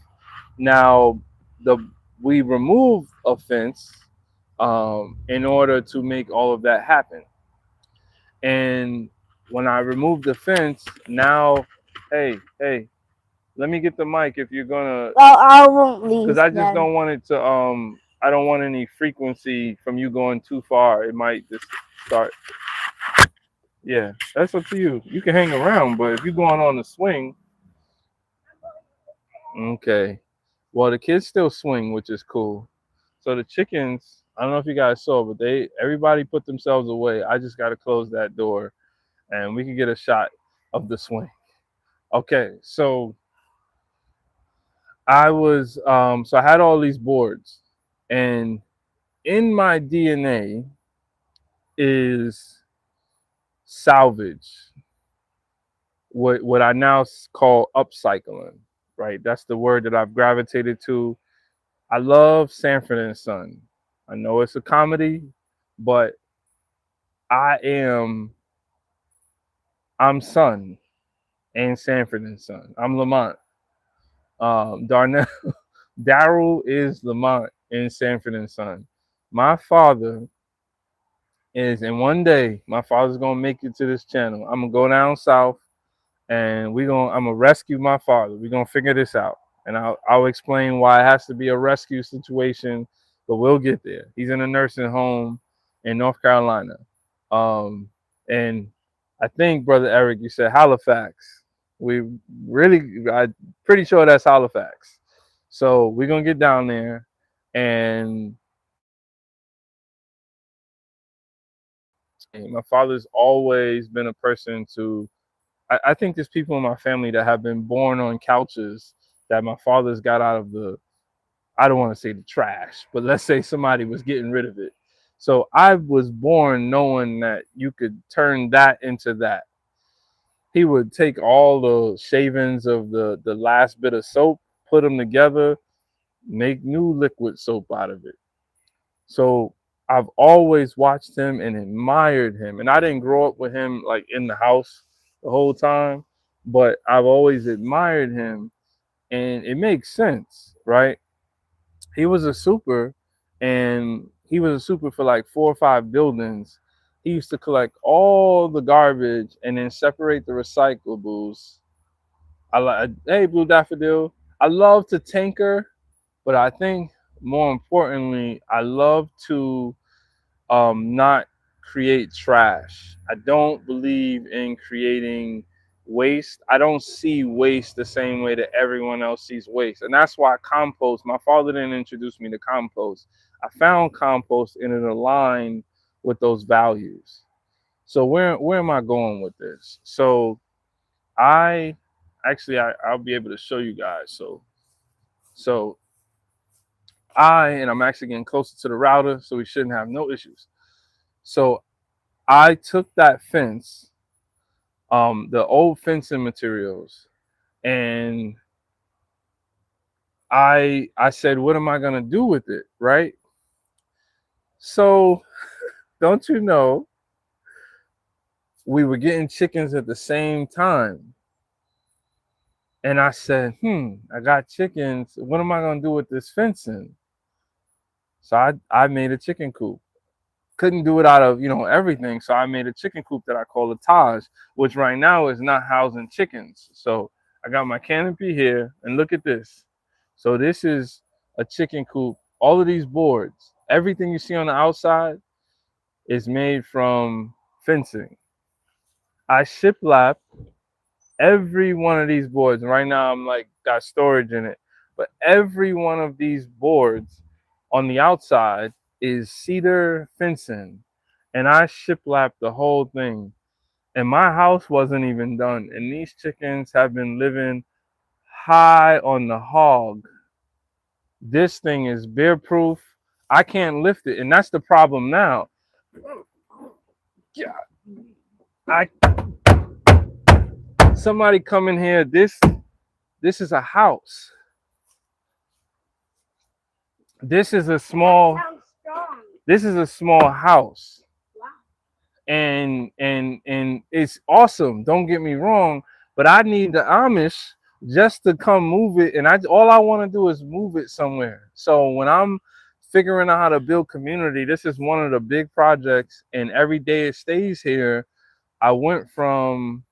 Now, the we removed a fence in order to make all of that happen. And when I removed the fence, now, hey, let me get the mic if you're gonna, Well, I won't because leave I just then. don't want it to. I don't want any frequency from you going too far. It might just start. Yeah, that's up to you. You can hang around, but if you're going on the swing, okay. Well, the kids still swing, which is cool. So the chickens, I don't know if you guys saw, but everybody put themselves away. I just got to close that door, and we can get a shot of the swing. Okay, so I had all these boards, and in my DNA is salvage, what I now call upcycling. Right, that's the word that I've gravitated to. I love Sanford and Son. I know it's a comedy, but I am I'm Son and Sanford and Son. I'm Lamont. Darnell Daryl is Lamont in Sanford and Son. My father is, and one day my father's gonna make it to this channel. I'm gonna go down south, and I'm gonna rescue my father. We're gonna figure this out, and I'll explain why it has to be a rescue situation, but we'll get there. He's in a nursing home in North Carolina, and I think brother Eric, you said Halifax. We I'm pretty sure that's Halifax. So we're gonna get down there, and my father's always been a person to. I think there's people in my family that have been born on couches that my father's got out of the, I don't want to say the trash, but let's say somebody was getting rid of it. So I was born knowing that you could turn that into that. He would take all the shavings of the last bit of soap, put them together, make new liquid soap out of it. So I've always watched him and admired him. And I didn't grow up with him like in the house the whole time, but I've always admired him. And it makes sense, right? He was a super, and he was a super for like 4 or 5 buildings. He used to collect all the garbage and then separate the recyclables. I like, hey, Blue Daffodil. I love to tinker, but I think more importantly, I love to not create trash. I don't believe in creating waste. I don't see waste the same way that everyone else sees waste. And that's why compost, my father didn't introduce me to compost. I found compost and it aligned with those values. So where am I going with this? So I I'll be able to show you guys. So and I'm actually getting closer to the router, so we shouldn't have no issues. So I took that fence the old fencing materials, and I said, what am I gonna do with it, right? So don't you know, we were getting chickens at the same time, and I said, I got chickens. What am I gonna do with this fencing? So I made a chicken coop. Couldn't do it out of everything, so I made a chicken coop that I call the Taj, which right now is not housing chickens. So I got my canopy here, and look at this. So this is a chicken coop. All of these boards, everything you see on the outside is made from fencing. I shiplap every one of these boards. Right now I'm like got storage in it, but every one of these boards on the outside is cedar fencing, and I shiplap the whole thing. And my house wasn't even done, and these chickens have been living high on the hog. This thing is bear proof. I can't lift it, and that's the problem now. Yeah, I somebody come in here. This is a house. This is a small. Sounds strong. This is a small house, Wow. and it's awesome. Don't get me wrong, but I need the Amish just to come move it, and I all I want to do is move it somewhere. So when I'm figuring out how to build community, this is one of the big projects, and every day it stays here. I went from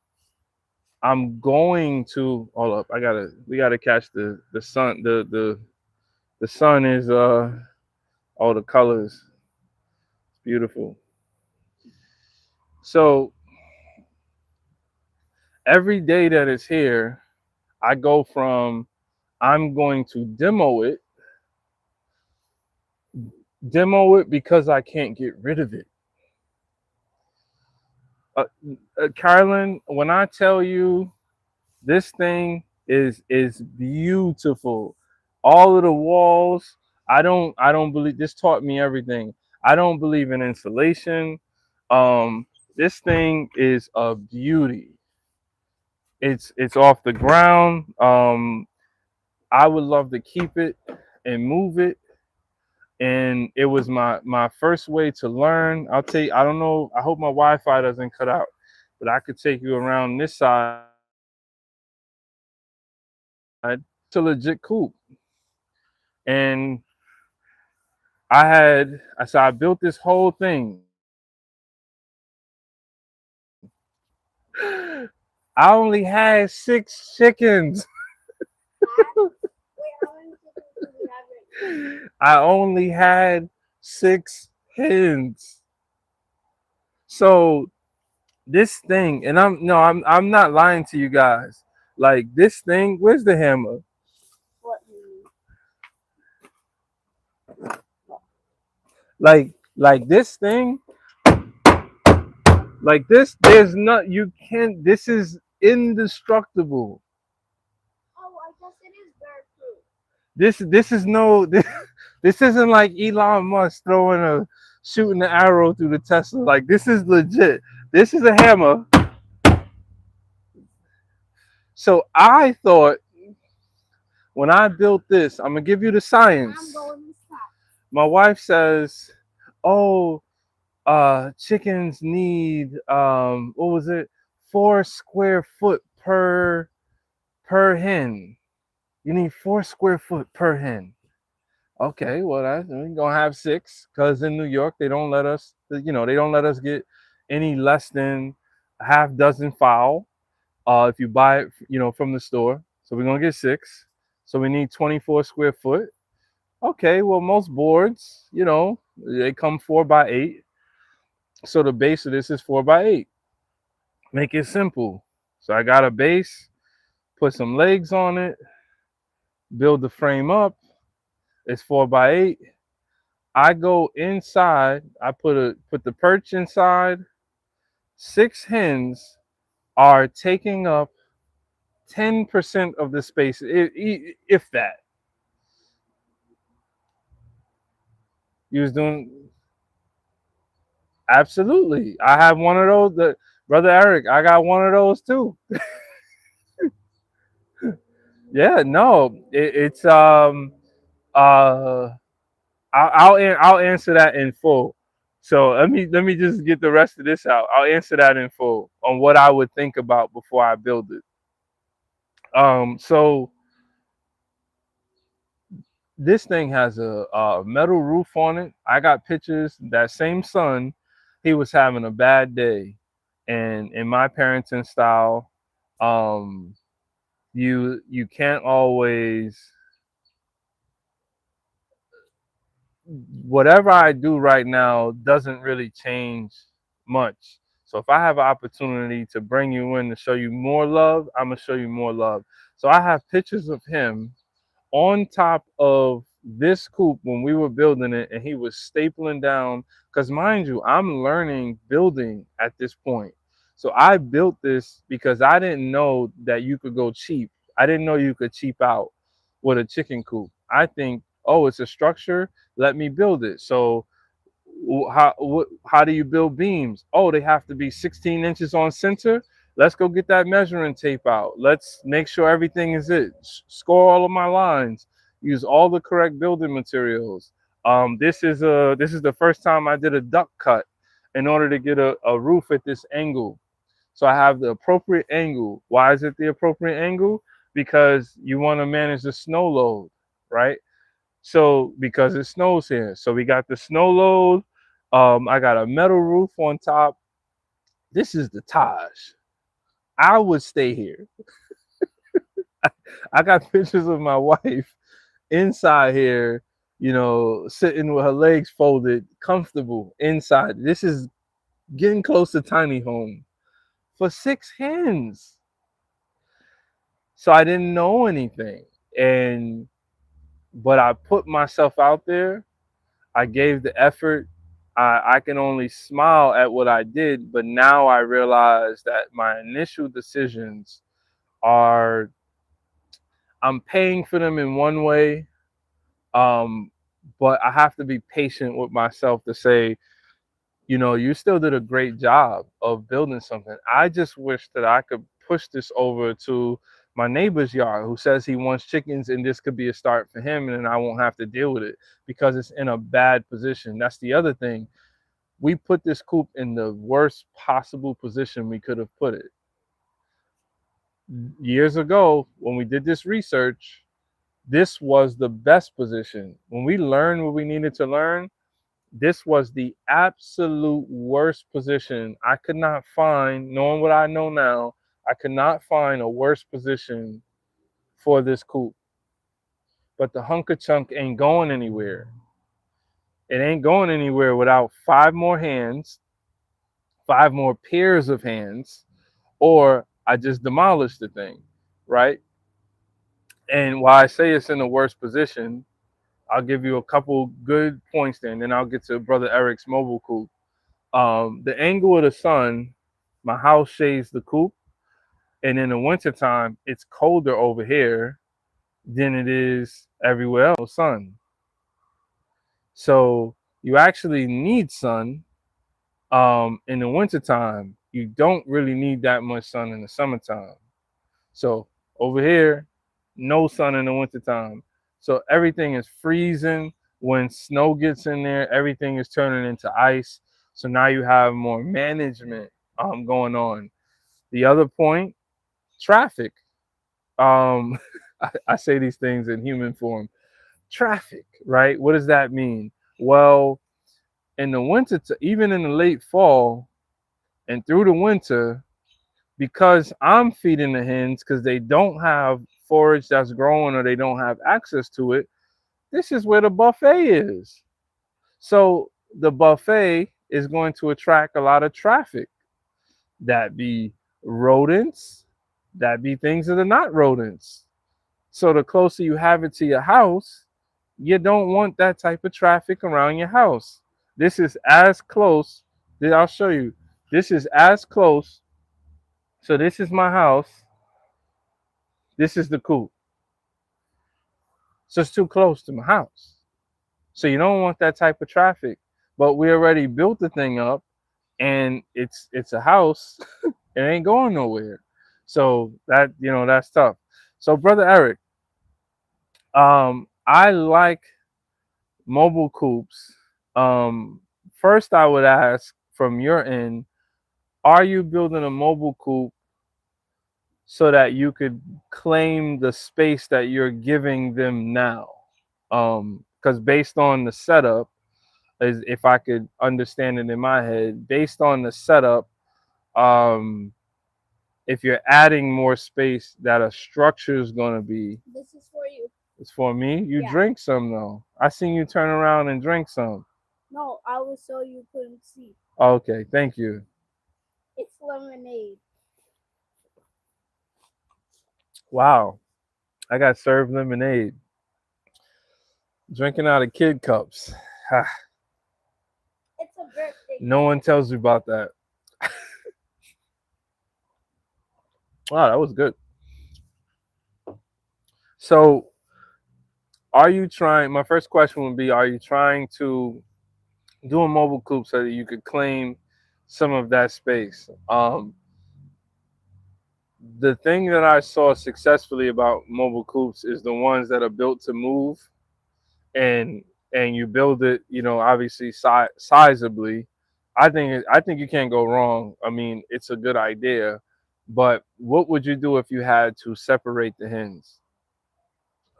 I'm going to hold up. We gotta catch the sun. The sun is all the colors. It's beautiful. So every day that it's here, I go from I'm going to demo it because I can't get rid of it. Uh, Carolyn, when I tell you this thing is beautiful, all of the walls. I don't believe this taught me everything. I don't believe in insulation. Um, this thing is a beauty. It's off the ground. I would love to keep it and move it. And it was my first way to learn. I don't know, I hope my Wi-Fi doesn't cut out, but I could take you around this side. It's a legit coop. And I built this whole thing. I only had 6 chickens. Wait, how many chickens do we have right I only had 6 hens. So this thing, and I'm not lying to you guys. Like this thing, where's the hammer? now? What? Like this thing, like this, there's not you can't this is indestructible. Oh, I guess it is bird food. This is no this isn't like Elon Musk throwing a shooting the arrow through the Tesla. Like this is legit. This is a hammer. So I thought when I built this, I'm gonna give you the I'm science. going to stop. My wife says, "Oh, chickens need what was it? 4 square foot per hen. You need 4 square foot per hen." Okay, well, we're gonna have 6 because in New York they don't let us, they don't let us get any less than a half dozen fowl. If you buy it, from the store. So we're gonna get 6. So we need 24 square foot. Okay, well, most boards, they come 4 by 8. So the base of this is 4 by 8. Make it simple. So I got a base, put some legs on it, build the frame up. It's 4 by 8. I go inside. I put the perch inside. 6 hens are taking up 10% of the space, if that. You was doing absolutely. I have one of those. Brother Eric, I got one of those too. Yeah, no, it's uh I'll answer that in full. So let me just get the rest of this out. I'll answer that in full on what I would think about before I build it. So this thing has a metal roof on it. I got pictures. That same son, he was having a bad day, and in my parenting style, um, you can't always, whatever I do right now doesn't really change much. So if I have an opportunity to bring you in to show you more love, I'm gonna show you more love. So I have pictures of him on top of this coop when we were building it, and he was stapling down, because mind you, I'm learning building at this point. So I built this because I didn't know that you could go cheap. I didn't know you could cheap out with a chicken coop. I think, oh, it's a structure, let me build it. So how do you build beams? Oh, they have to be 16 inches on center. Let's go get that measuring tape out. Let's make sure everything is it. Score all of my lines. Use all the correct building materials. This is the first time I did a duct cut in order to get a roof at this angle. So I have the appropriate angle. Why is it the appropriate angle? Because you want to manage the snow load, right? So because it snows here, so we got the snow load. I got a metal roof on top. This is the Taj. I would stay here. I got pictures of my wife inside here, sitting with her legs folded, comfortable inside. This is getting close to tiny home for 6 hens. So I didn't know anything, and but I put myself out there. I gave the effort. I can only smile at what I did, but now I realize that my initial decisions are, I'm paying for them in one way, um, but I have to be patient with myself to say, you still did a great job of building something. I just wish that I could push this over to my neighbor's yard who says he wants chickens, and this could be a start for him, and then I won't have to deal with it because it's in a bad position. That's the other thing. We put this coop in the worst possible position we could have put it. Years ago, when we did this research, this was the best position. When we learned what we needed to learn, this was the absolute worst position. I could not find, knowing what I know now, I could not find a worse position for this coop. But the hunker chunk ain't going anywhere. It ain't going anywhere without five more hands, five more pairs of hands, or I just demolished the thing, right? And why I say it's in the worst position, I'll give you a couple good points there, and then I'll get to Brother Eric's mobile coop. The angle of the sun, my house shades the coop, and in the wintertime, it's colder over here than it is everywhere else. Sun. So you actually need sun in the wintertime. You don't really need that much sun in the summertime. So over here, no sun in the wintertime. So everything is freezing. When snow gets in there, everything is turning into ice. So now you have more management going on. The other point, traffic. Um, I say these things in human form. Traffic, right? What does that mean? Well, in the winter, even in the late fall and through the winter, because I'm feeding the hens because they don't have forage that's growing or they don't have access to it, this is where the buffet is. So the buffet is going to attract a lot of traffic. That be rodents, that be things that are not rodents. So the closer you have it to your house, you don't want that type of traffic around your house. This is as close, I'll show you. This is as close. So this is my house. This is the coop. So it's too close to my house. So you don't want that type of traffic. But we already built the thing up. and it's a house. It ain't going nowhere. So that, that's tough. So brother Eric, I like mobile coops. Um, First, I would ask from your end, are you building a mobile coop so that you could claim the space that you're giving them now? Because based on the setup, is if I could understand it in my head, based on the setup, um, if you're adding more space, that a structure is going to be. This is for you. It's for me. You Yeah. drink some though. I seen you turn around and drink some. No, I was so you couldn't see. Okay, thank you. It's lemonade. Wow, I got served lemonade. Drinking out of kid cups. It's a birthday. No one tells you about that. Wow, that was good. So, are you trying? My first question would be: are you trying to do a mobile coop so that you could claim some of that space? The thing that I saw successfully about mobile coops is the ones that are built to move, and you build it, obviously sizably. I think you can't go wrong. I mean, it's a good idea, but what would you do if you had to separate the hens?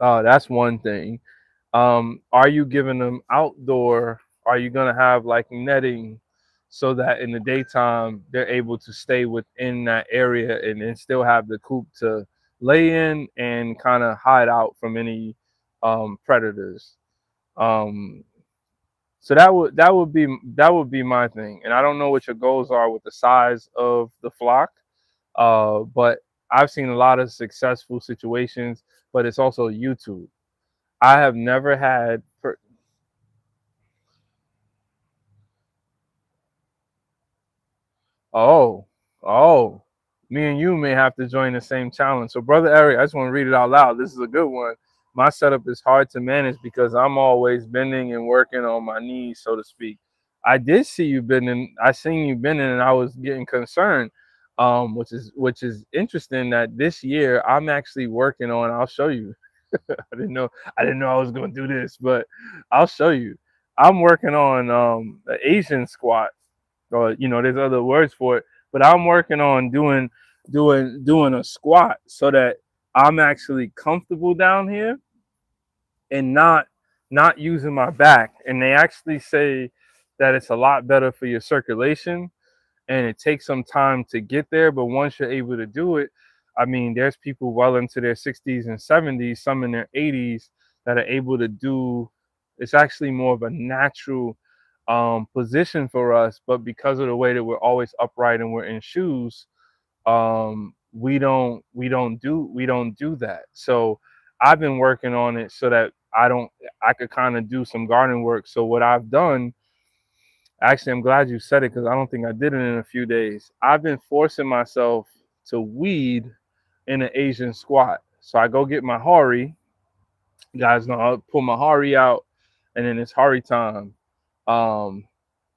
That's one thing. Are you giving them outdoor? Are you gonna have like netting so that in the daytime they're able to stay within that area and then still have the coop to lay in and kind of hide out from any predators? Um, so that would be my thing. And I don't know what your goals are with the size of the flock, but I've seen a lot of successful situations. But it's also YouTube. I have never had. Oh, oh, me and you may have to join the same challenge. So, brother Eric, I just want to read it out loud. This is a good one. My setup is hard to manage because I'm always bending and working on my knees, so to speak. I did see you bending. I seen you bending, and I was getting concerned. Which is interesting that this year I'm actually working on. I'll show you. I didn't know I was going to do this, but I'll show you. I'm working on the Asian squat, or there's other words for it, but I'm working on doing a squat so that I'm actually comfortable down here and not using my back. And they actually say that it's a lot better for your circulation, and it takes some time to get there, but once you're able to do it, I mean, there's people well into their 60s and 70s, some in their 80s, that are able to do. It's actually more of a natural position for us, but because of the way that we're always upright and we're in shoes, we don't do that. So I've been working on it so that I could kind of do some garden work. So what I've done, actually, I'm glad you said it because I don't think I did it in a few days. I've been forcing myself to weed in an Asian squat. So I go get my Hori. You guys know, I'll pull my Hori out, and then it's Hori time. Um,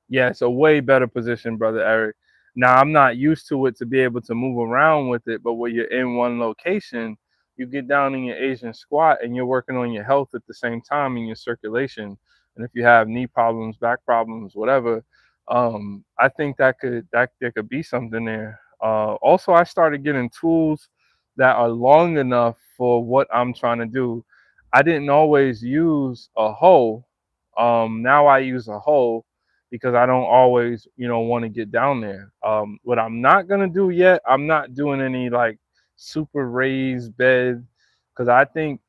yeah, it's a way better position, brother Eric. Now I'm not used to it to be able to move around with it, but when you're in one location, you get down in your Asian squat and you're working on your health at the same time in your circulation. And if you have knee problems, back problems, whatever, I think that there could be something there. Also, I started getting tools that are long enough for what I'm trying to do. I didn't always use a hoe. Now I use a hoe because I don't always, want to get down there. What I'm not gonna do yet, I'm not doing any like super raised bed because I think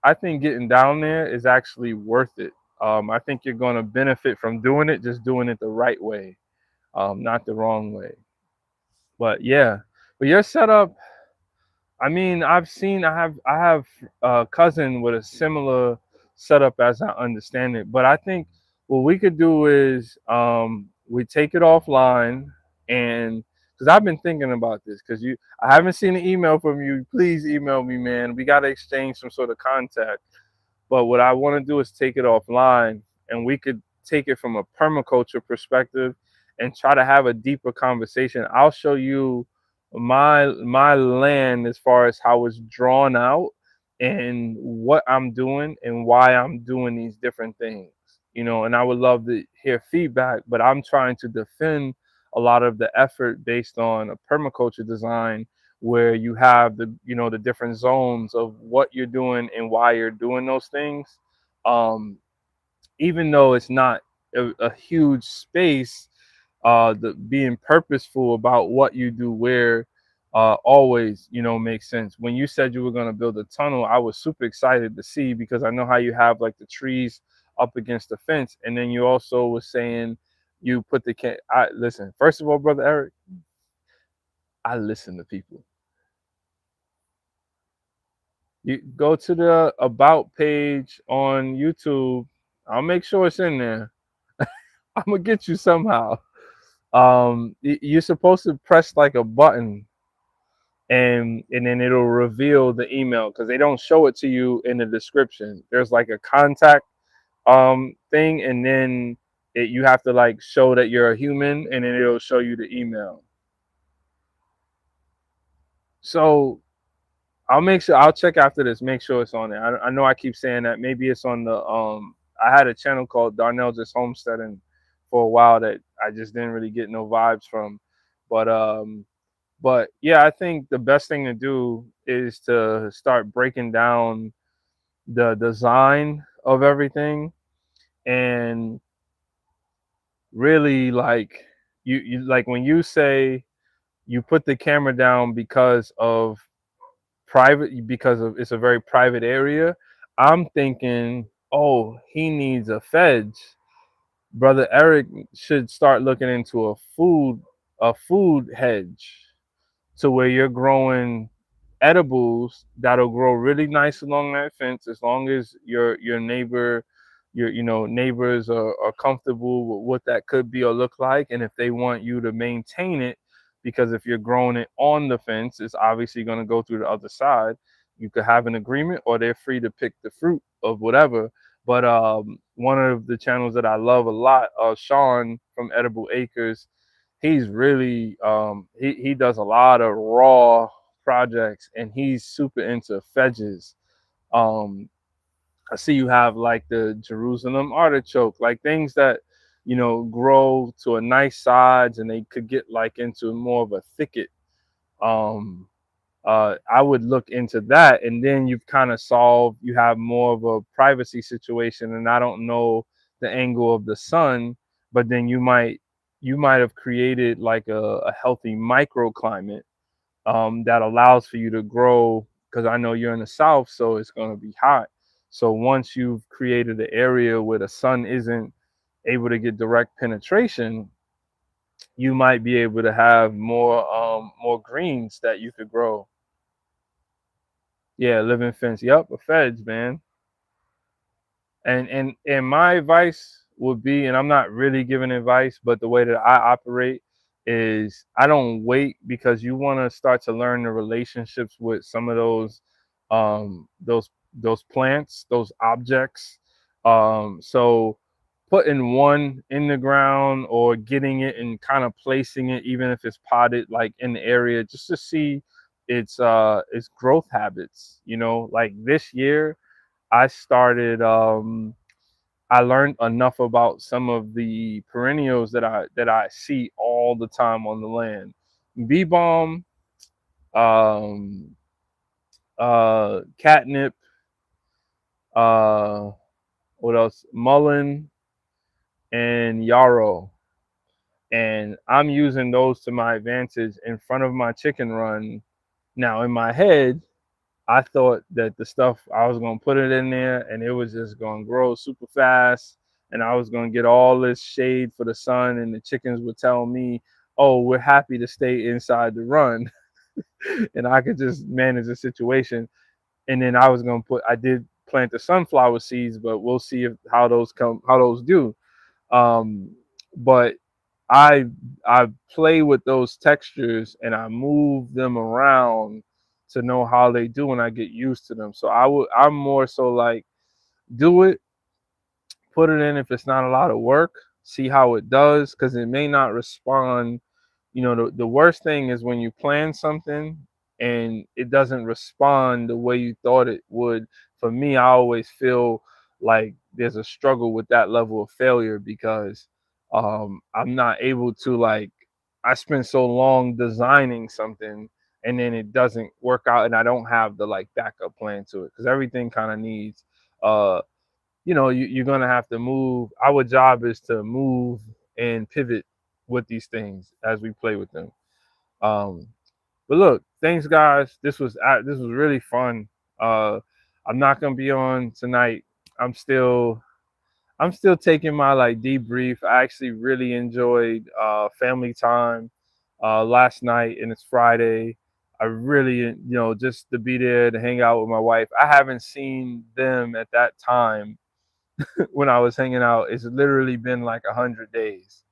getting down there is actually worth it. I think you're gonna benefit from doing it, just doing it the right way, not the wrong way. But yeah, but your setup, I mean, I have a cousin with a similar setup as I understand it. But I think what we could do is we take it offline, and because I've been thinking about this, because I haven't seen an email from you. Please email me, man. We got to exchange some sort of contact. But what I want to do is take it offline, and we could take it from a permaculture perspective and try to have a deeper conversation. I'll show you my land as far as how it's drawn out and what I'm doing and why I'm doing these different things. And I would love to hear feedback, but I'm trying to defend a lot of the effort based on a permaculture design where you have the different zones of what you're doing and why you're doing those things. Um, Even though it's not a huge space, the being purposeful about what you do where always makes sense. When you said you were going to build a tunnel, I was super excited to see, because I know how you have like the trees up against the fence, and then you also was saying you put I listen, first of all, brother Eric, I listen to people. You go to the about page on YouTube. I'll make sure it's in there. I'm gonna get you somehow. You're supposed to press like a button, and then it'll reveal the email, because they don't show it to you in the description. There's like a contact thing, and then you have to like show that you're a human, and then it'll show you the email. So I'll check after this, make sure it's on there. I know I keep saying that. Maybe it's on the I had a channel called Darnell Just Homesteading for a while that I just didn't really get no vibes from. But yeah, I think the best thing to do is to start breaking down the design of everything, and really like you like when you say you put the camera down because of it's a very private area. I'm thinking, oh, he needs a fence. Brother Eric should start looking into a food hedge, to where you're growing edibles that'll grow really nice along that fence, as long as your neighbors are comfortable with what that could be or look like, and if they want you to maintain it, because if you're growing it on the fence, it's obviously going to go through the other side. You could have an agreement, or they're free to pick the fruit of whatever. But one of the channels that I love a lot, Sean from Edible Acres, he's really he does a lot of raw projects, and he's super into fedges. um I see you have like the Jerusalem artichoke, like things that grow to a nice size, and they could get like into more of a thicket. um I would look into that, and then you've kind of solved. You have more of a privacy situation, and I don't know the angle of the sun, but then you might have created like a healthy microclimate that allows for you to grow. Because I know you're in the south, so it's going to be hot. So once you've created an area where the sun isn't able to get direct penetration, you might be able to have more greens that you could grow. Yeah, living fence. Yep, a feds, man. And my advice would be, and I'm not really giving advice, but the way that I operate is I don't wait, because you want to start to learn the relationships with some of um those those plants, those objects. So putting one in the ground, or getting it and kind of placing it, even if it's potted, like in the area, just to see its growth habits. Like this year I started I learned enough about some of the perennials that I see all the time on the land. Bee balm, um, catnip, uh, what else? Mullein and yarrow. And I'm using those to my advantage in front of my chicken run. Now in my head, I thought that the stuff I was gonna put it in there, and it was just gonna grow super fast, and I was gonna get all this shade for the sun, and the chickens would tell me, "Oh, we're happy to stay inside the run," and I could just manage the situation. And then I did plant the sunflower seeds, but we'll see how those do. Um, but I I play with those textures, and I move them around to know how they do, and I get used to them. So I'm more so like, do it, put it in if it's not a lot of work. see how it does, because it may not respond. The worst thing is when you plan something and it doesn't respond the way you thought it would. For me, I always feel like there's a struggle with that level of failure, because I'm not able to, like, I spent so long designing something and then it doesn't work out and I don't have the like backup plan to it, because everything kind of needs uh you're gonna have to move. Our job is to move and pivot with these things as we play with them. Um, but look, thanks guys. This was really fun. Uh, I'm not gonna be on tonight. I'm still I'm still taking my like debrief. I actually really enjoyed family time last night, and it's Friday. I really, just to be there to hang out with my wife. I haven't seen them at that time when I was hanging out. It's literally been like 100 days.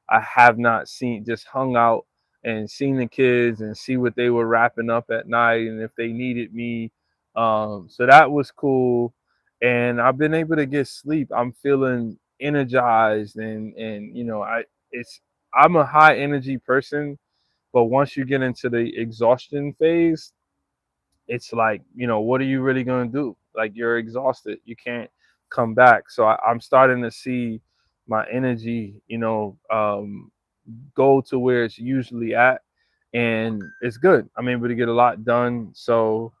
I have not seen, just hung out and seen the kids and see what they were wrapping up at night and if they needed me. So that was cool. And I've been able to get sleep. I'm feeling energized, and I'm a high energy person, but once you get into the exhaustion phase, it's like, what are you really going to do? Like, you're exhausted. You can't come back. So I'm starting to see my energy, go to where it's usually at. And it's good. I'm able to get a lot done. So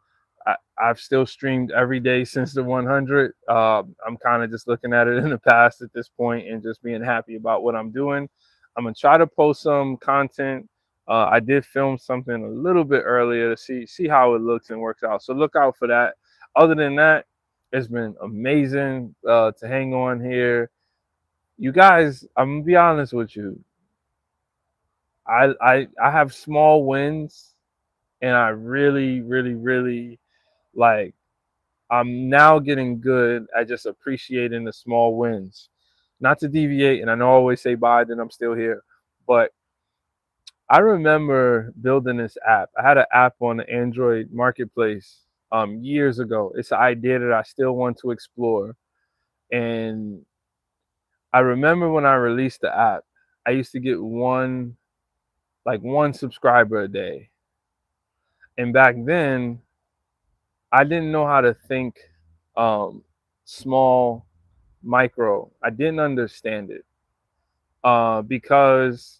I've still streamed every day since the 100. I'm kind of just looking at it in the past at this point and just being happy about what I'm doing. I'm going to try to post some content. I did film something a little bit earlier to see how it looks and works out. So look out for that. Other than that, it's been amazing to hang on here. You guys, I'm gonna be honest with you. I have small wins, and I really, really, really like. I'm now getting good at just appreciating the small wins. Not to deviate, and I know I always say bye, then I'm still here, but I remember building this app. I had an app on the Android marketplace years ago. It's an idea that I still want to explore. And I remember when I released the app, I used to get one subscriber a day. And back then, I didn't know how to think um, small, micro. I didn't understand it because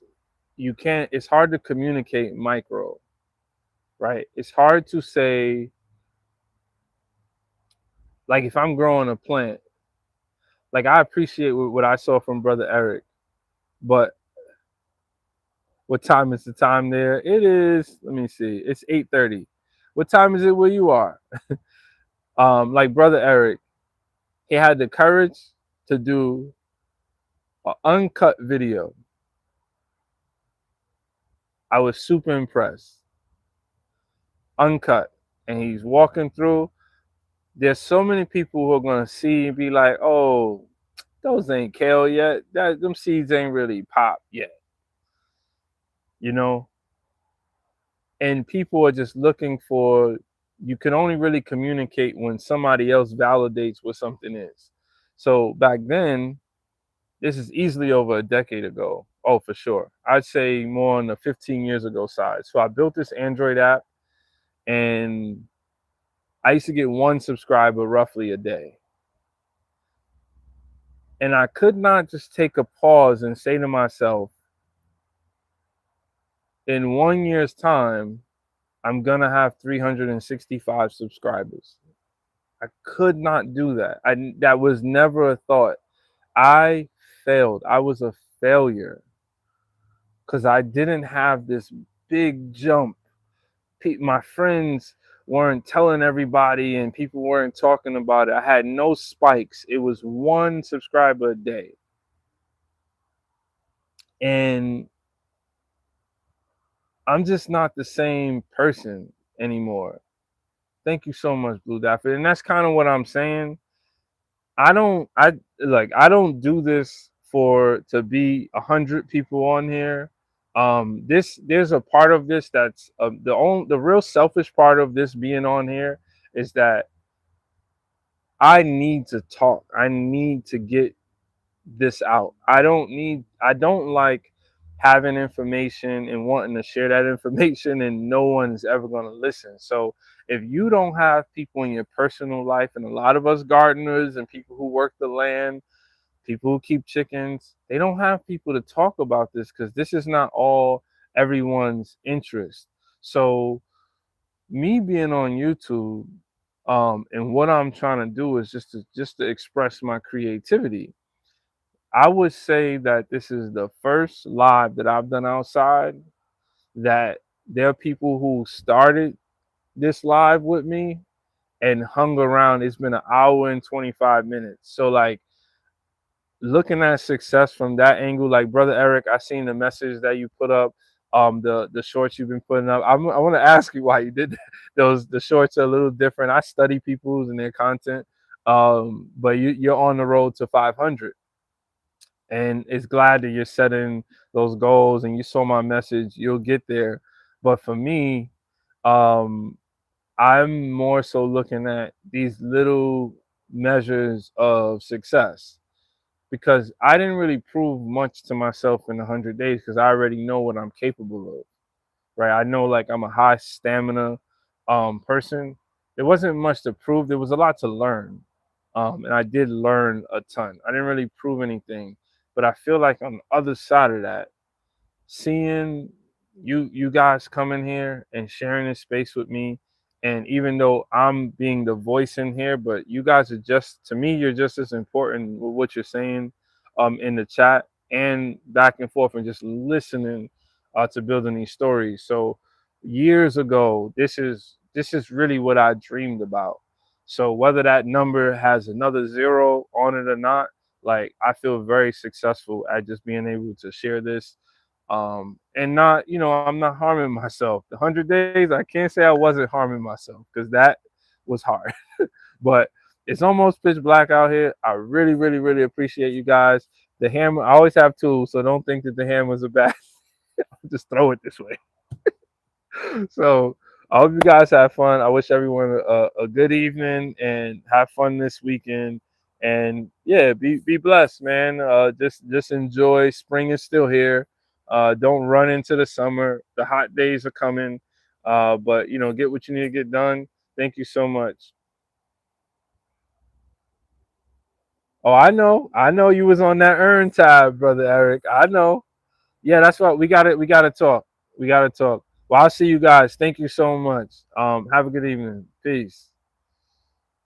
it's hard to communicate micro, right? It's hard to say, like, if I'm growing a plant, like, I appreciate what I saw from Brother Eric, but what time is the time there? It is, let me see, it's 8:30. What time is it where you are? Like Brother Eric, he had the courage to do an uncut video. I was super impressed. Uncut. And he's walking through. There's so many people who are gonna see and be like, oh, those ain't kale yet. Them seeds ain't really popped yet. You know? And people are just looking for, you can only really communicate when somebody else validates what something is. So back then, this is easily over a decade ago. Oh, for sure. I'd say more on the 15 years ago side. So I built this Android app, and I used to get one subscriber roughly a day. And I could not just take a pause and say to myself, in 1 year's time, I'm going to have 365 subscribers. I could not do that. That was never a thought. I failed. I was a failure because I didn't have this big jump. My friends weren't telling everybody, and people weren't talking about it. I had no spikes. It was one subscriber a day. And I'm just not the same person anymore. Thank you so much, Blue Daffy. And that's kind of what I'm saying. I don't do this for to be 100 people on here. There's a part of this that's the real selfish part of this being on here is that I need to talk. I need to get this out. I don't like having information and wanting to share that information and no one's ever going to listen. So if you don't have people in your personal life, and a lot of us gardeners and people who work the land, people who keep chickens, they don't have people to talk about this because this is not all everyone's interest. So me being on YouTube, and what I'm trying to do is just to express my creativity. I would say that this is the first live that I've done outside that there are people who started this live with me and hung around. It's been an hour and 25 minutes. So like looking at success from that angle, like brother Eric, I seen the message that you put up, the shorts you've been putting up. I want to ask you why you did that. Those the shorts are a little different. I study people's and their content, but you're on the road to 500, and it's glad that you're setting those goals. And you saw my message. You'll get there, but for me, um, I'm more so looking at these little measures of success because I didn't really prove much to myself in 100 days because I already know what I'm capable of, right? I know like I'm a high stamina person. There wasn't much to prove. There was a lot to learn, and I did learn a ton. I didn't really prove anything, but I feel like on the other side of that, seeing you guys coming here and sharing this space with me, and even though I'm being the voice in here, but you guys are just, to me, you're just as important with what you're saying in the chat and back and forth and just listening to building these stories. So years ago, this is really what I dreamed about. So whether that number has another zero on it or not, like I feel very successful at just being able to share this, and not, I'm not harming myself. The 100 days, I can't say I wasn't harming myself because that was hard. But it's almost pitch black out here. I really, really, really appreciate you guys. The hammer, I always have tools, so don't think that the hammers are bad. Just throw it this way. So I hope you guys have fun. I wish everyone a good evening and have fun this weekend. And yeah, be blessed, man. Just enjoy. Spring is still here. Don't run into the summer. The hot days are coming. But get what you need to get done. Thank you so much. Oh, I know you was on that earn tab, brother Eric. I know. Yeah, that's what we got it. We got to talk. We got to talk. Well, I'll see you guys. Thank you so much. Have a good evening. Peace.